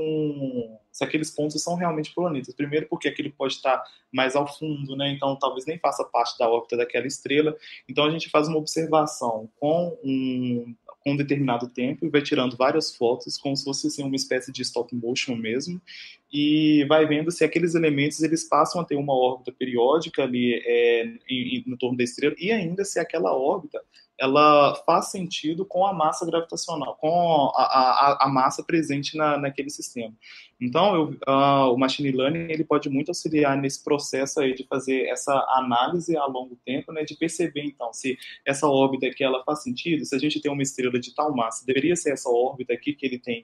se aqueles pontos são realmente planetas. Primeiro porque aquilo pode estar mais ao fundo, né? Então talvez nem faça parte da órbita daquela estrela. Então a gente faz uma observação com um determinado tempo e vai tirando várias fotos, como se fosse assim, uma espécie de stop motion mesmo, e vai vendo se aqueles elementos eles passam a ter uma órbita periódica ali no torno da estrela, e ainda se aquela órbita ela faz sentido com a massa gravitacional, com a massa presente naquele sistema. Então, o machine learning ele pode muito auxiliar nesse processo aí de fazer essa análise a longo tempo, né, de perceber, então, se essa órbita aqui ela faz sentido, se a gente tem uma estrela de tal massa, deveria ser essa órbita aqui que ele tem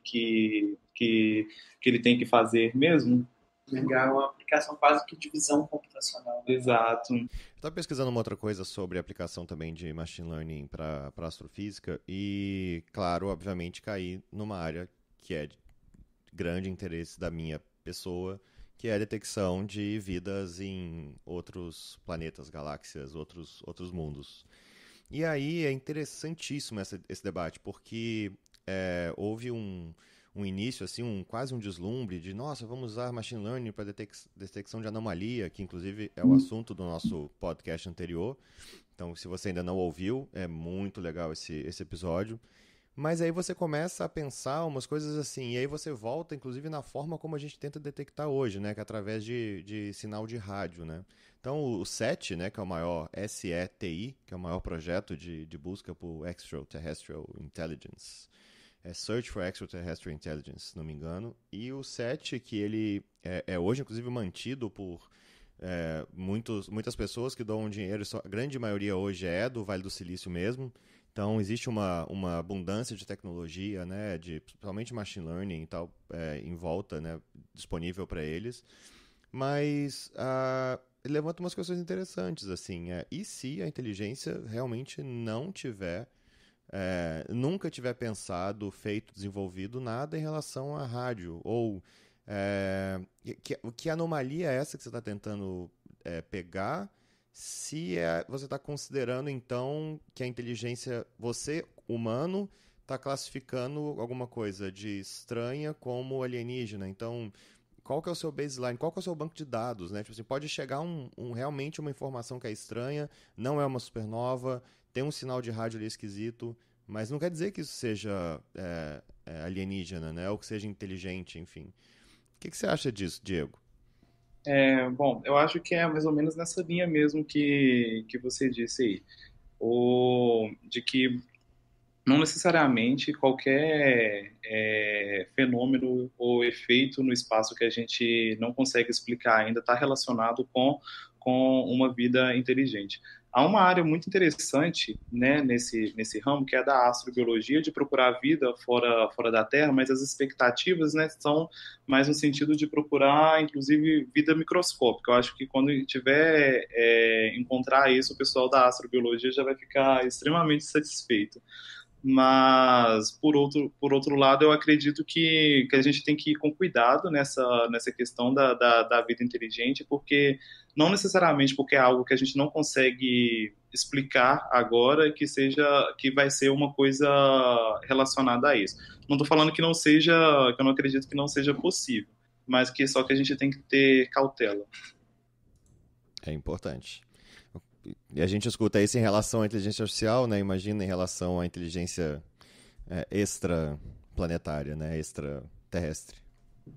que fazer mesmo? É uma aplicação quase que de visão computacional. Né? Exato. Estava pesquisando uma outra coisa sobre a aplicação também de machine learning para astrofísica e, claro, obviamente caí numa área que é de grande interesse da minha pessoa, que é a detecção de vidas em outros planetas, galáxias, outros mundos. E aí é interessantíssimo esse debate, porque houve um início, assim, quase um deslumbre de, nossa, vamos usar machine learning para detecção de anomalia, que inclusive é o assunto do nosso podcast anterior. Então, se você ainda não ouviu, é muito legal esse episódio. Mas aí você começa a pensar umas coisas assim, e aí você volta, inclusive, na forma como a gente tenta detectar hoje, né? Que é através de sinal de rádio, né? Então, o SETI, né, que é o maior, SETI, que é o maior projeto de busca por Extraterrestrial Intelligence, Search for Extraterrestrial Intelligence, se não me engano, e o SETI, que ele é hoje, inclusive, mantido por muitas pessoas que doam dinheiro, a grande maioria hoje é do Vale do Silício mesmo. Então, existe uma abundância de tecnologia, né, principalmente machine learning e tal, em volta, né, disponível para eles. Mas levanta umas questões interessantes, assim. E se a inteligência realmente não tiver, nunca tiver pensado, feito, desenvolvido nada em relação à rádio? Ou que anomalia é essa que você está tentando pegar? Se você está considerando, então, que a inteligência, você, humano, está classificando alguma coisa de estranha como alienígena. Então, qual que é o seu baseline? Qual que é o seu banco de dados? Né? Tipo assim, pode chegar realmente uma informação que é estranha, não é uma supernova, tem um sinal de rádio ali esquisito, mas não quer dizer que isso seja alienígena, né? Ou que seja inteligente, enfim. O que você acha disso, Diego? Bom, eu acho que é mais ou menos nessa linha mesmo que você disse aí. De que não necessariamente qualquer fenômeno ou efeito no espaço que a gente não consegue explicar ainda está relacionado com uma vida inteligente. Há uma área muito interessante, né, nesse ramo, que é da astrobiologia, de procurar vida fora da Terra, mas as expectativas, né, são mais no sentido de procurar, inclusive, vida microscópica. Eu acho que quando tiver encontrar isso, o pessoal da astrobiologia já vai ficar extremamente satisfeito. Mas, por outro lado, eu acredito que a gente tem que ir com cuidado nessa questão da vida inteligente, porque não necessariamente porque é algo que a gente não consegue explicar agora que vai ser uma coisa relacionada a isso. Não estou falando que não seja, que eu não acredito que não seja possível, mas que só que a gente tem que ter cautela. É importante. E a gente escuta isso em relação à inteligência artificial, né? Imagina em relação à inteligência extraplanetária, né? Extraterrestre.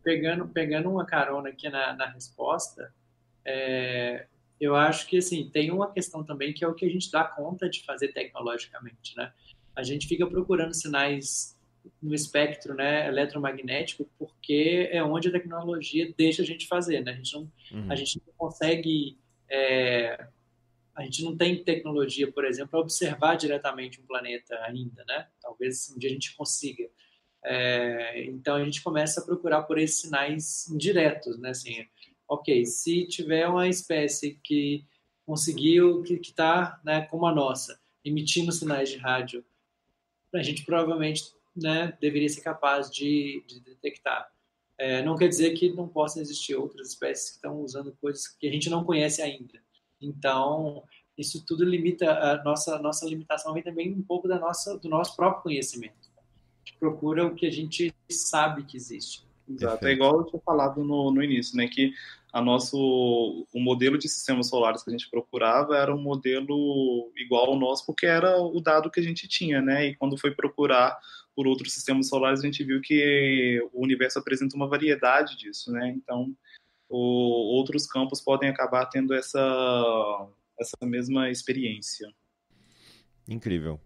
Pegando uma carona aqui na resposta, eu acho que assim, tem uma questão também que é o que a gente dá conta de fazer tecnologicamente, né? A gente fica procurando sinais no espectro, né, eletromagnético, porque é onde a tecnologia deixa a gente fazer, né? A gente não consegue... a gente não tem tecnologia, por exemplo, para observar diretamente um planeta ainda, né? Talvez um dia a gente consiga. Então a gente começa a procurar por esses sinais indiretos, né? Assim, ok, se tiver uma espécie que conseguiu, que está, né, como a nossa, emitindo sinais de rádio, a gente provavelmente, né, deveria ser capaz de detectar. Não quer dizer que não possam existir outras espécies que estão usando coisas que a gente não conhece ainda. Então, isso tudo limita a nossa limitação vem também um pouco do nosso próprio conhecimento. A gente procura o que a gente sabe que existe. Exato, é igual eu tinha falado no início, né, que o modelo de sistemas solares que a gente procurava era um modelo igual ao nosso, porque era o dado que a gente tinha, né, e quando foi procurar por outros sistemas solares, a gente viu que o universo apresenta uma variedade disso, né, então outros campos podem acabar tendo essa mesma experiência. Incrível.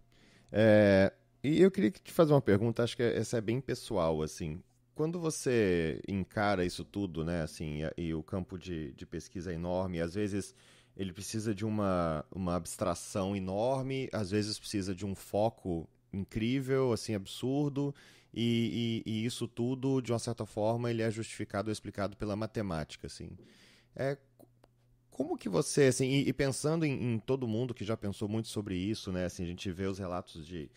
E eu queria te fazer uma pergunta, acho que essa é bem pessoal, assim. Quando você encara isso tudo, né, assim, e o campo de pesquisa é enorme, às vezes ele precisa de uma abstração enorme, às vezes precisa de um foco incrível, assim, absurdo, e isso tudo, de uma certa forma, ele é justificado ou explicado pela matemática, assim. Como que você, assim, e pensando em todo mundo que já pensou muito sobre isso, né, assim, a gente vê os relatos de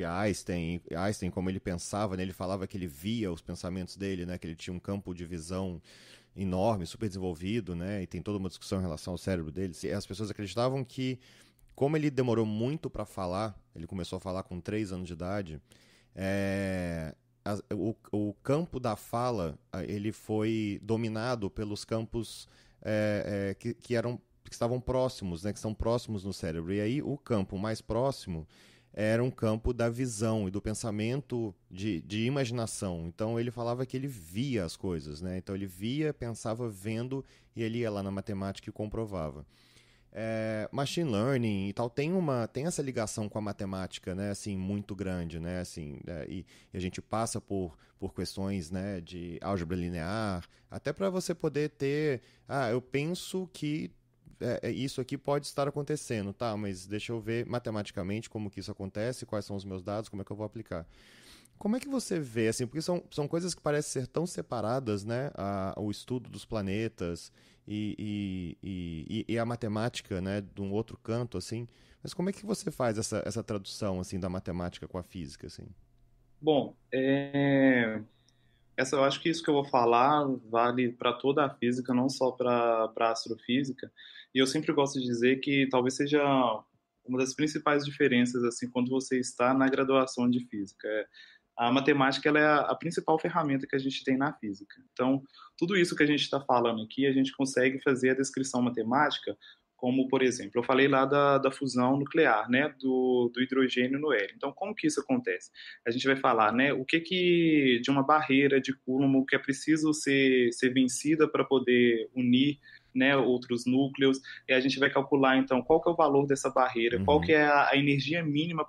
Einstein, como ele pensava, né, ele falava que ele via os pensamentos dele, né, que ele tinha um campo de visão enorme, super desenvolvido, né, e tem toda uma discussão em relação ao cérebro dele. E as pessoas acreditavam que, como ele demorou muito para falar, ele começou a falar com 3 anos de idade, o campo da fala, ele foi dominado pelos campos que estavam próximos, né, que são próximos no cérebro. E aí o campo mais próximo era um campo da visão e do pensamento, de imaginação. Então ele falava que ele via as coisas, né? Então ele via, pensava vendo, e ele ia lá na matemática e comprovava. Machine learning e tal tem essa ligação com a matemática, né, assim, muito grande, né, assim, e a gente passa por questões, né, de álgebra linear, até para você poder ter, eu penso que isso aqui pode estar acontecendo, tá, mas deixa eu ver matematicamente como que isso acontece, quais são os meus dados, como é que eu vou aplicar. Como é que você vê, assim, porque são coisas que parecem ser tão separadas, né, o estudo dos planetas e a matemática, né, de um outro canto, assim, mas como é que você faz essa tradução, assim, da matemática com a física, assim? Bom, eu acho que isso que eu vou falar vale para toda a física, não só para a astrofísica, e eu sempre gosto de dizer que talvez seja uma das principais diferenças, assim, quando você está na graduação de física. A matemática ela é a principal ferramenta que a gente tem na física. Então, tudo isso que a gente está falando aqui, a gente consegue fazer a descrição matemática como, por exemplo, eu falei lá da fusão nuclear, né, do hidrogênio no hélio. Então, como que isso acontece? A gente vai falar, né, o que de uma barreira de Coulomb que é preciso ser vencida para poder unir, né, outros núcleos, e a gente vai calcular, então, qual que é o valor dessa barreira, qual que é a energia mínima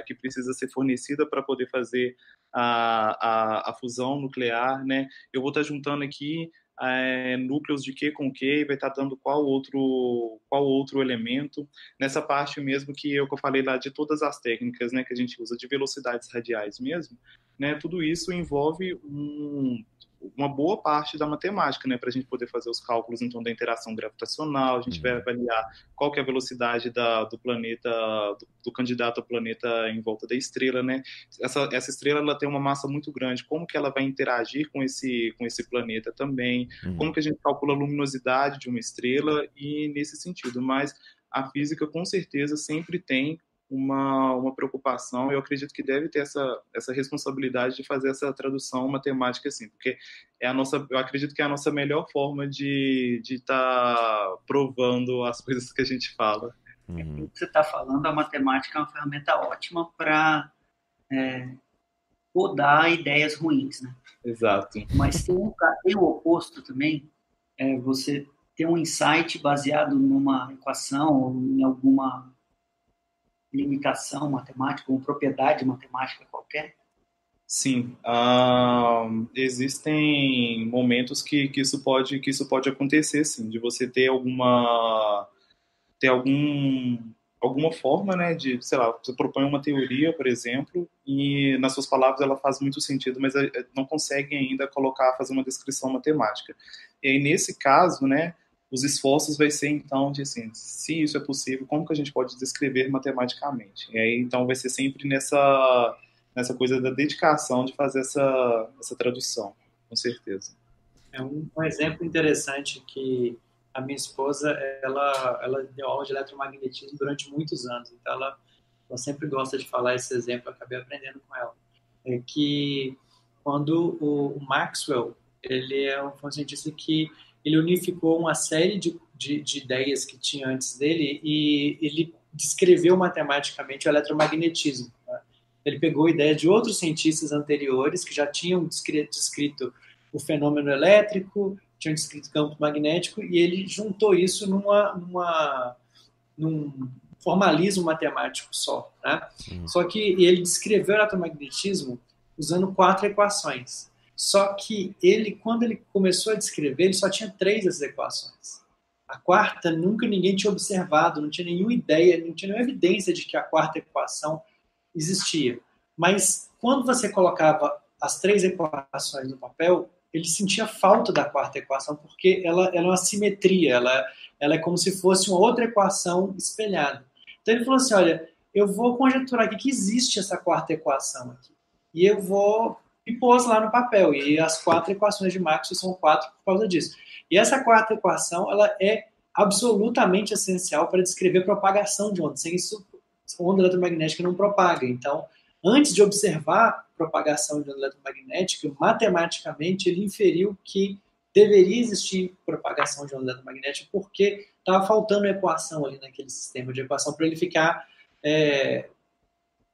que precisa ser fornecida para poder fazer a fusão nuclear, né? Eu vou estar juntando aqui núcleos de Q com Q e vai estar dando qual outro elemento. Nessa parte mesmo que eu falei lá de todas as técnicas, né, que a gente usa de velocidades radiais mesmo, né, tudo isso envolve uma boa parte da matemática, né, para a gente poder fazer os cálculos então da interação gravitacional. A gente vai avaliar qual que é a velocidade do planeta, do candidato ao planeta em volta da estrela, né? Essa estrela ela tem uma massa muito grande. Como que ela vai interagir com esse planeta também? Como que a gente calcula a luminosidade de uma estrela e nesse sentido. Mas a física com certeza sempre tem uma preocupação. Eu acredito que deve ter essa responsabilidade de fazer essa tradução matemática, assim, porque eu acredito que é a nossa melhor forma de estar provando as coisas que a gente fala. O que você está falando, a matemática é uma ferramenta ótima para podar ideias ruins, né? Exato. Mas tem o oposto também, você ter um insight baseado numa equação ou em alguma limitação matemática, uma propriedade matemática qualquer? Sim, existem momentos que isso pode acontecer, sim, de você ter alguma forma, né, de, sei lá, você propõe uma teoria, por exemplo, e nas suas palavras ela faz muito sentido, mas não consegue ainda fazer uma descrição matemática. E aí, nesse caso, né, os esforços vai ser, então, de assim, se isso é possível, como que a gente pode descrever matematicamente? E aí, então, vai ser sempre nessa coisa da dedicação de fazer essa tradução, com certeza. É um exemplo interessante que a minha esposa, ela deu aula de eletromagnetismo durante muitos anos, então ela sempre gosta de falar esse exemplo, eu acabei aprendendo com ela. É que quando o Maxwell, ele foi um cientista que ele unificou uma série de ideias que tinha antes dele e ele descreveu matematicamente o eletromagnetismo. Tá? Ele pegou ideias de outros cientistas anteriores que já tinham descrito o fenômeno elétrico, tinham descrito campo magnético, e ele juntou isso num formalismo matemático só. Tá? Só que ele descreveu o eletromagnetismo usando 4 equações. Só que quando ele começou a descrever, ele só tinha 3 dessas equações. A quarta, nunca ninguém tinha observado, não tinha nenhuma ideia, não tinha nenhuma evidência de que a quarta equação existia. Mas quando você colocava as 3 equações no papel, ele sentia falta da quarta equação, porque ela é uma simetria, ela é como se fosse uma outra equação espelhada. Então ele falou assim, olha, eu vou conjecturar aqui que existe essa quarta equação aqui. E eu vou e pôs lá no papel. E as 4 equações de Maxwell são 4 por causa disso. E essa quarta equação, ela é absolutamente essencial para descrever propagação de onda. Sem isso, a onda eletromagnética não propaga. Então, antes de observar propagação de onda eletromagnética, matematicamente ele inferiu que deveria existir propagação de onda eletromagnética porque estava faltando equação ali naquele sistema de equação para ele ficar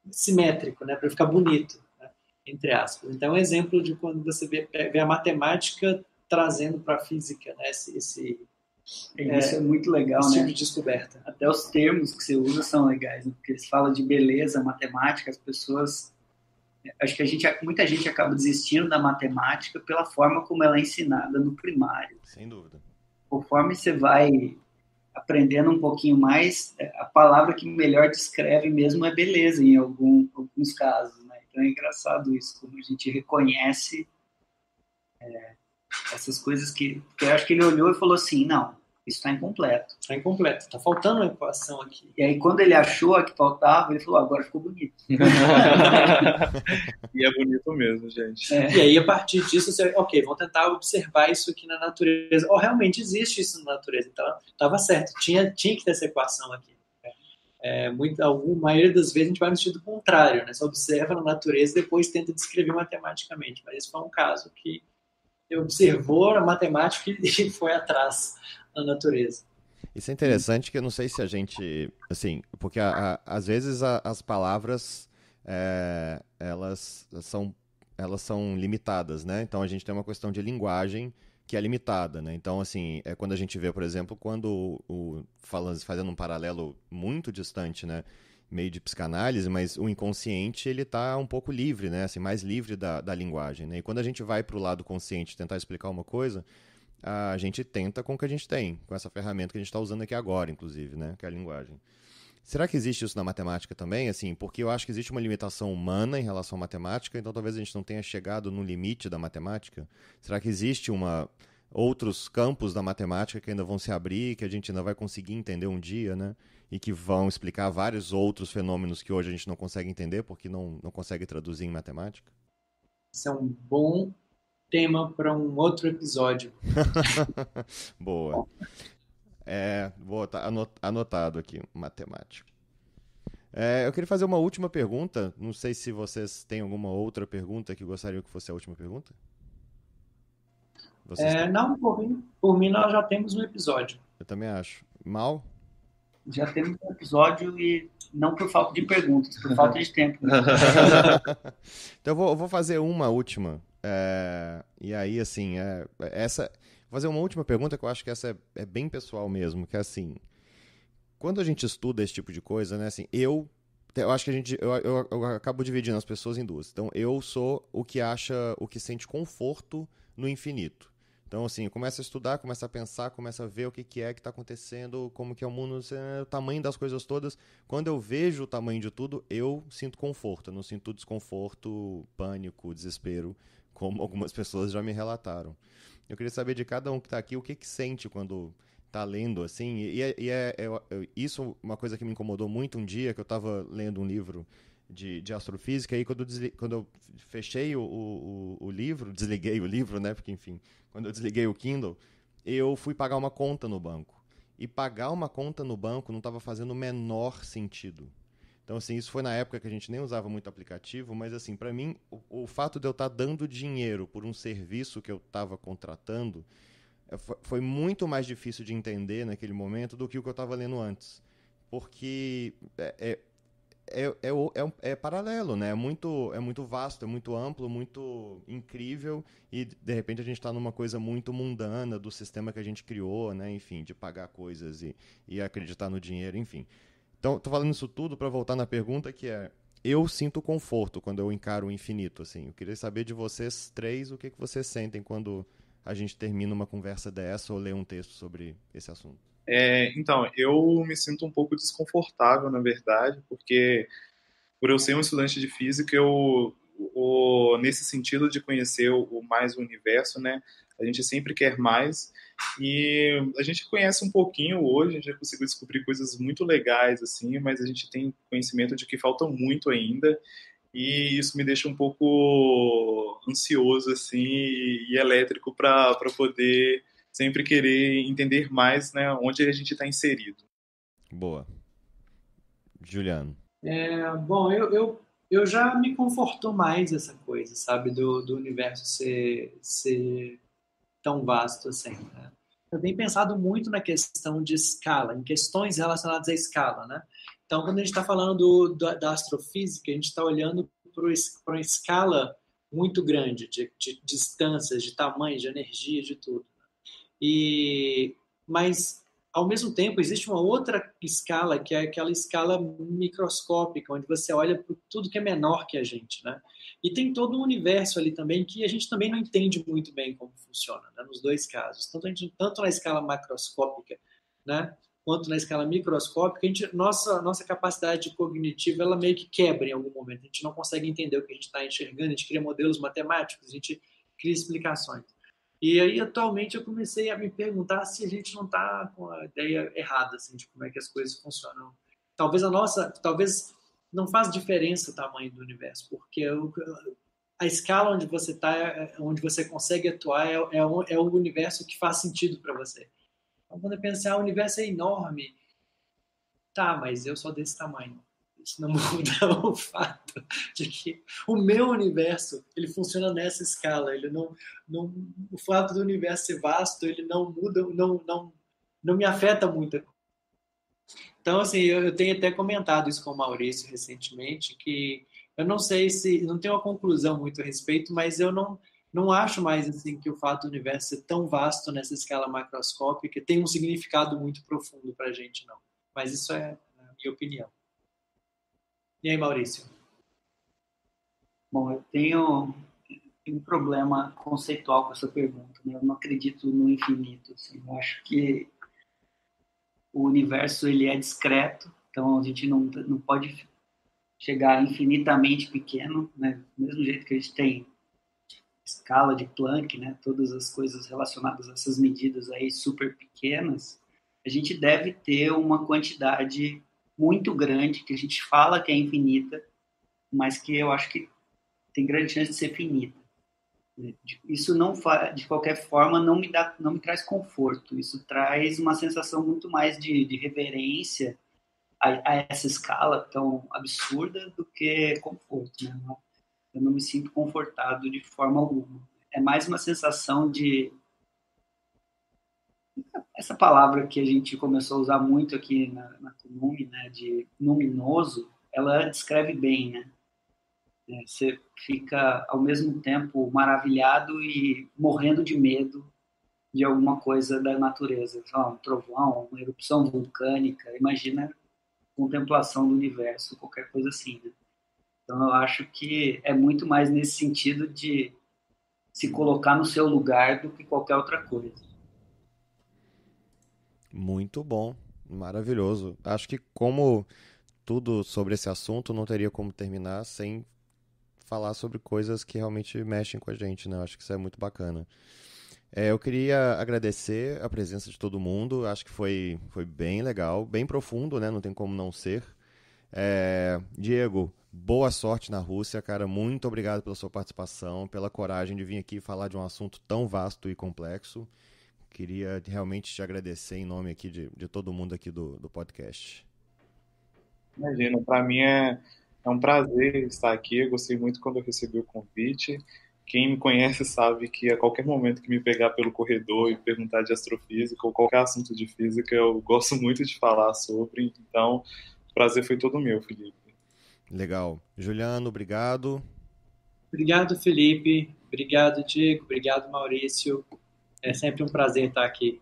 simétrico, né? Para ele ficar bonito. Entre aspas. Então, é um exemplo de quando você vê a matemática trazendo para a física, né, isso é muito legal, esse né? tipo de descoberta. Até os termos que você usa são legais, né? Porque eles falam de beleza matemática, as pessoas... Acho que muita gente acaba desistindo da matemática pela forma como ela é ensinada no primário. Sem dúvida. Conforme você vai aprendendo um pouquinho mais, a palavra que melhor descreve mesmo é beleza, em alguns casos. Então é engraçado isso, como a gente reconhece essas coisas que eu acho que ele olhou e falou assim, não, isso está incompleto. Está incompleto, está faltando uma equação aqui. E aí quando ele achou a que faltava, ele falou, agora ficou bonito. E é bonito mesmo, gente. E aí, a partir disso, você, vamos tentar observar isso aqui na natureza. Realmente existe isso na natureza, então estava certo, tinha que ter essa equação aqui. A maioria das vezes a gente vai no sentido contrário, né? Você observa na natureza e depois tenta descrever matematicamente. Mas esse foi um caso que observou a matemática e foi atrás na natureza. Isso é interessante que eu não sei se a gente, assim, porque às vezes as palavras, elas são limitadas, né? Então a gente tem uma questão de linguagem que é limitada, né? Então, assim, é quando a gente vê, por exemplo, quando fazendo um paralelo muito distante, né? Meio de psicanálise, mas o inconsciente, ele tá um pouco livre, né? Assim, mais livre da linguagem, né? E quando a gente vai para o lado consciente tentar explicar uma coisa, a gente tenta com o que a gente tem, com essa ferramenta que a gente está usando aqui agora, inclusive, né? Que é a linguagem. Será que existe isso na matemática também? Assim, porque eu acho que existe uma limitação humana em relação à matemática, então talvez a gente não tenha chegado no limite da matemática. Será que existe outros campos da matemática que ainda vão se abrir, que a gente ainda vai conseguir entender um dia, né? E que vão explicar vários outros fenômenos que hoje a gente não consegue entender porque não consegue traduzir em matemática? Isso é um bom tema para um outro episódio. Boa. Vou estar anotado aqui, matemática. Eu queria fazer uma última pergunta. Não sei se vocês têm alguma outra pergunta que gostariam que fosse a última pergunta. Não, por mim nós já temos um episódio. Eu também acho. Mal? Já temos um episódio e não por falta de perguntas, por falta de tempo. Então eu vou fazer uma última. E aí, assim, vou fazer uma última pergunta que eu acho que essa é bem pessoal mesmo, que é assim, quando a gente estuda esse tipo de coisa, né, assim, eu acho que eu acabo dividindo as pessoas em duas. Então, eu sou o que sente conforto no infinito. Então, assim, eu começo a estudar, começo a pensar, começo a ver o que é que está acontecendo, como que é o mundo, o tamanho das coisas todas. Quando eu vejo o tamanho de tudo, eu sinto conforto. Eu não sinto desconforto, pânico, desespero, como algumas pessoas já me relataram. Eu queria saber de cada um que está aqui o que sente quando está lendo, assim. Isso é uma coisa que me incomodou muito um dia, que eu estava lendo um livro de astrofísica, e quando eu fechei o livro, desliguei o livro, né? Porque, enfim, quando eu desliguei o Kindle, eu fui pagar uma conta no banco. E pagar uma conta no banco não estava fazendo o menor sentido. Então, assim, isso foi na época que a gente nem usava muito aplicativo, mas, assim, para mim, o fato de eu estar dando dinheiro por um serviço que eu estava contratando foi muito mais difícil de entender naquele momento do que o que eu estava lendo antes. Porque é paralelo, né? É muito vasto, é muito amplo, muito incrível, e de repente a gente está numa coisa muito mundana do sistema que a gente criou, né? Enfim, de pagar coisas e acreditar no dinheiro, enfim. Então, tô falando isso tudo para voltar na pergunta que eu sinto conforto quando eu encaro o infinito, assim. Eu queria saber de vocês três o que vocês sentem quando a gente termina uma conversa dessa ou lê um texto sobre esse assunto. Então, eu me sinto um pouco desconfortável, na verdade, porque por eu ser um estudante de física, nesse sentido de conhecer mais o universo, né, a gente sempre quer mais, e a gente conhece um pouquinho hoje, a gente já conseguiu descobrir coisas muito legais, assim, mas a gente tem conhecimento de que falta muito ainda, e isso me deixa um pouco ansioso, assim, e elétrico para poder sempre querer entender mais, né, onde a gente está inserido. Boa. Juliano. Bom, eu já me confortou mais essa coisa, sabe, do universo ser tão vasto assim, né? Eu tenho pensado muito na questão de escala, em questões relacionadas à escala, né? Então, quando a gente está falando da astrofísica, a gente está olhando para uma escala muito grande de distâncias, de tamanho, de energia, de tudo. Mas, ao mesmo tempo, existe uma outra escala, que é aquela escala microscópica, onde você olha para tudo que é menor que a gente, né? E tem todo um universo ali também que a gente também não entende muito bem como funciona, né? Nos dois casos. Tanto na escala macroscópica, né? Quanto na escala microscópica, nossa capacidade cognitiva ela meio que quebra em algum momento. A gente não consegue entender o que a gente está enxergando, a gente cria modelos matemáticos, a gente cria explicações. E aí, atualmente, eu comecei a me perguntar se a gente não está com a ideia errada, assim, de como é que as coisas funcionam. Talvez não faz diferença o tamanho do universo, porque a escala onde você está, onde você consegue atuar, é o universo que faz sentido para você. Então, quando eu pensar, o universo é enorme, tá, mas eu sou desse tamanho. Isso não muda o fato de que o meu universo ele funciona nessa escala. Ele não, o fato do universo ser vasto ele não muda, não me afeta muito. Então, assim, eu tenho até comentado isso com o Maurício recentemente, que eu não sei se, não tenho uma conclusão muito a respeito, mas eu não acho mais assim que o fato do universo ser tão vasto nessa escala macroscópica tem um significado muito profundo para a gente, não. Mas isso é a minha opinião. E aí, Maurício? Bom, eu tenho um problema conceitual com essa pergunta, né? Eu não acredito no infinito, assim. Eu acho que o universo ele é discreto, então a gente não pode chegar infinitamente pequeno, né? Do mesmo jeito que a gente tem escala de Planck, né? Todas as coisas relacionadas a essas medidas aí super pequenas, a gente deve ter uma quantidade muito grande que a gente fala que é infinita, mas que eu acho que tem grande chance de ser finita. Isso não de qualquer forma não me traz conforto. Isso traz uma sensação muito mais de reverência a essa escala tão absurda do que conforto, né? Eu não me sinto confortado de forma alguma. É mais uma sensação de essa palavra que a gente começou a usar muito aqui na Kunumi, né, de luminoso, ela descreve bem, né? Você fica ao mesmo tempo maravilhado e morrendo de medo de alguma coisa da natureza, sei lá, um trovão, uma erupção vulcânica. Imagina a contemplação do universo, qualquer coisa assim, né? Então eu acho que é muito mais nesse sentido de se colocar no seu lugar do que qualquer outra coisa. Muito bom, maravilhoso. Acho que como tudo sobre esse assunto, não teria como terminar sem falar sobre coisas que realmente mexem com a gente, né? Acho que isso é muito bacana. Eu queria agradecer a presença de todo mundo. Acho que foi bem legal, bem profundo, né? Não tem como não ser. Diego, boa sorte na Rússia, cara. Muito obrigado pela sua participação, pela coragem de vir aqui falar de um assunto tão vasto e complexo. Queria realmente te agradecer em nome aqui de todo mundo aqui do podcast. Imagina, para mim é um prazer estar aqui. Eu gostei muito quando eu recebi o convite. Quem me conhece sabe que a qualquer momento que me pegar pelo corredor e perguntar de astrofísica ou qualquer assunto de física, eu gosto muito de falar sobre. Então, o prazer foi todo meu, Felipe. Legal. Juliano, obrigado. Obrigado, Felipe. Obrigado, Diego. Obrigado, Maurício. É sempre um prazer estar aqui.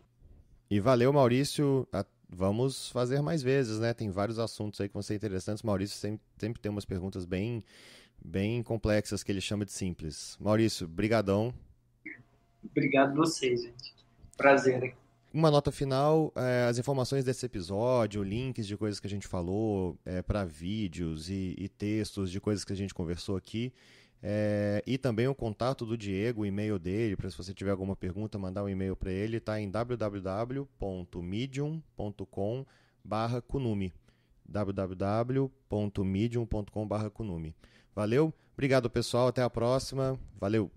E valeu, Maurício. Vamos fazer mais vezes, né? Tem vários assuntos aí que vão ser interessantes. Maurício sempre tem umas perguntas bem complexas que ele chama de simples. Maurício, brigadão. Obrigado a vocês, gente. Prazer. Uma nota final, as informações desse episódio, links de coisas que a gente falou, para vídeos e textos de coisas que a gente conversou aqui, e também o contato do Diego, o e-mail dele, para se você tiver alguma pergunta, mandar um e-mail para ele, está em www.medium.com/kunumi www.medium.com/kunumi. Valeu, obrigado pessoal, até a próxima, valeu!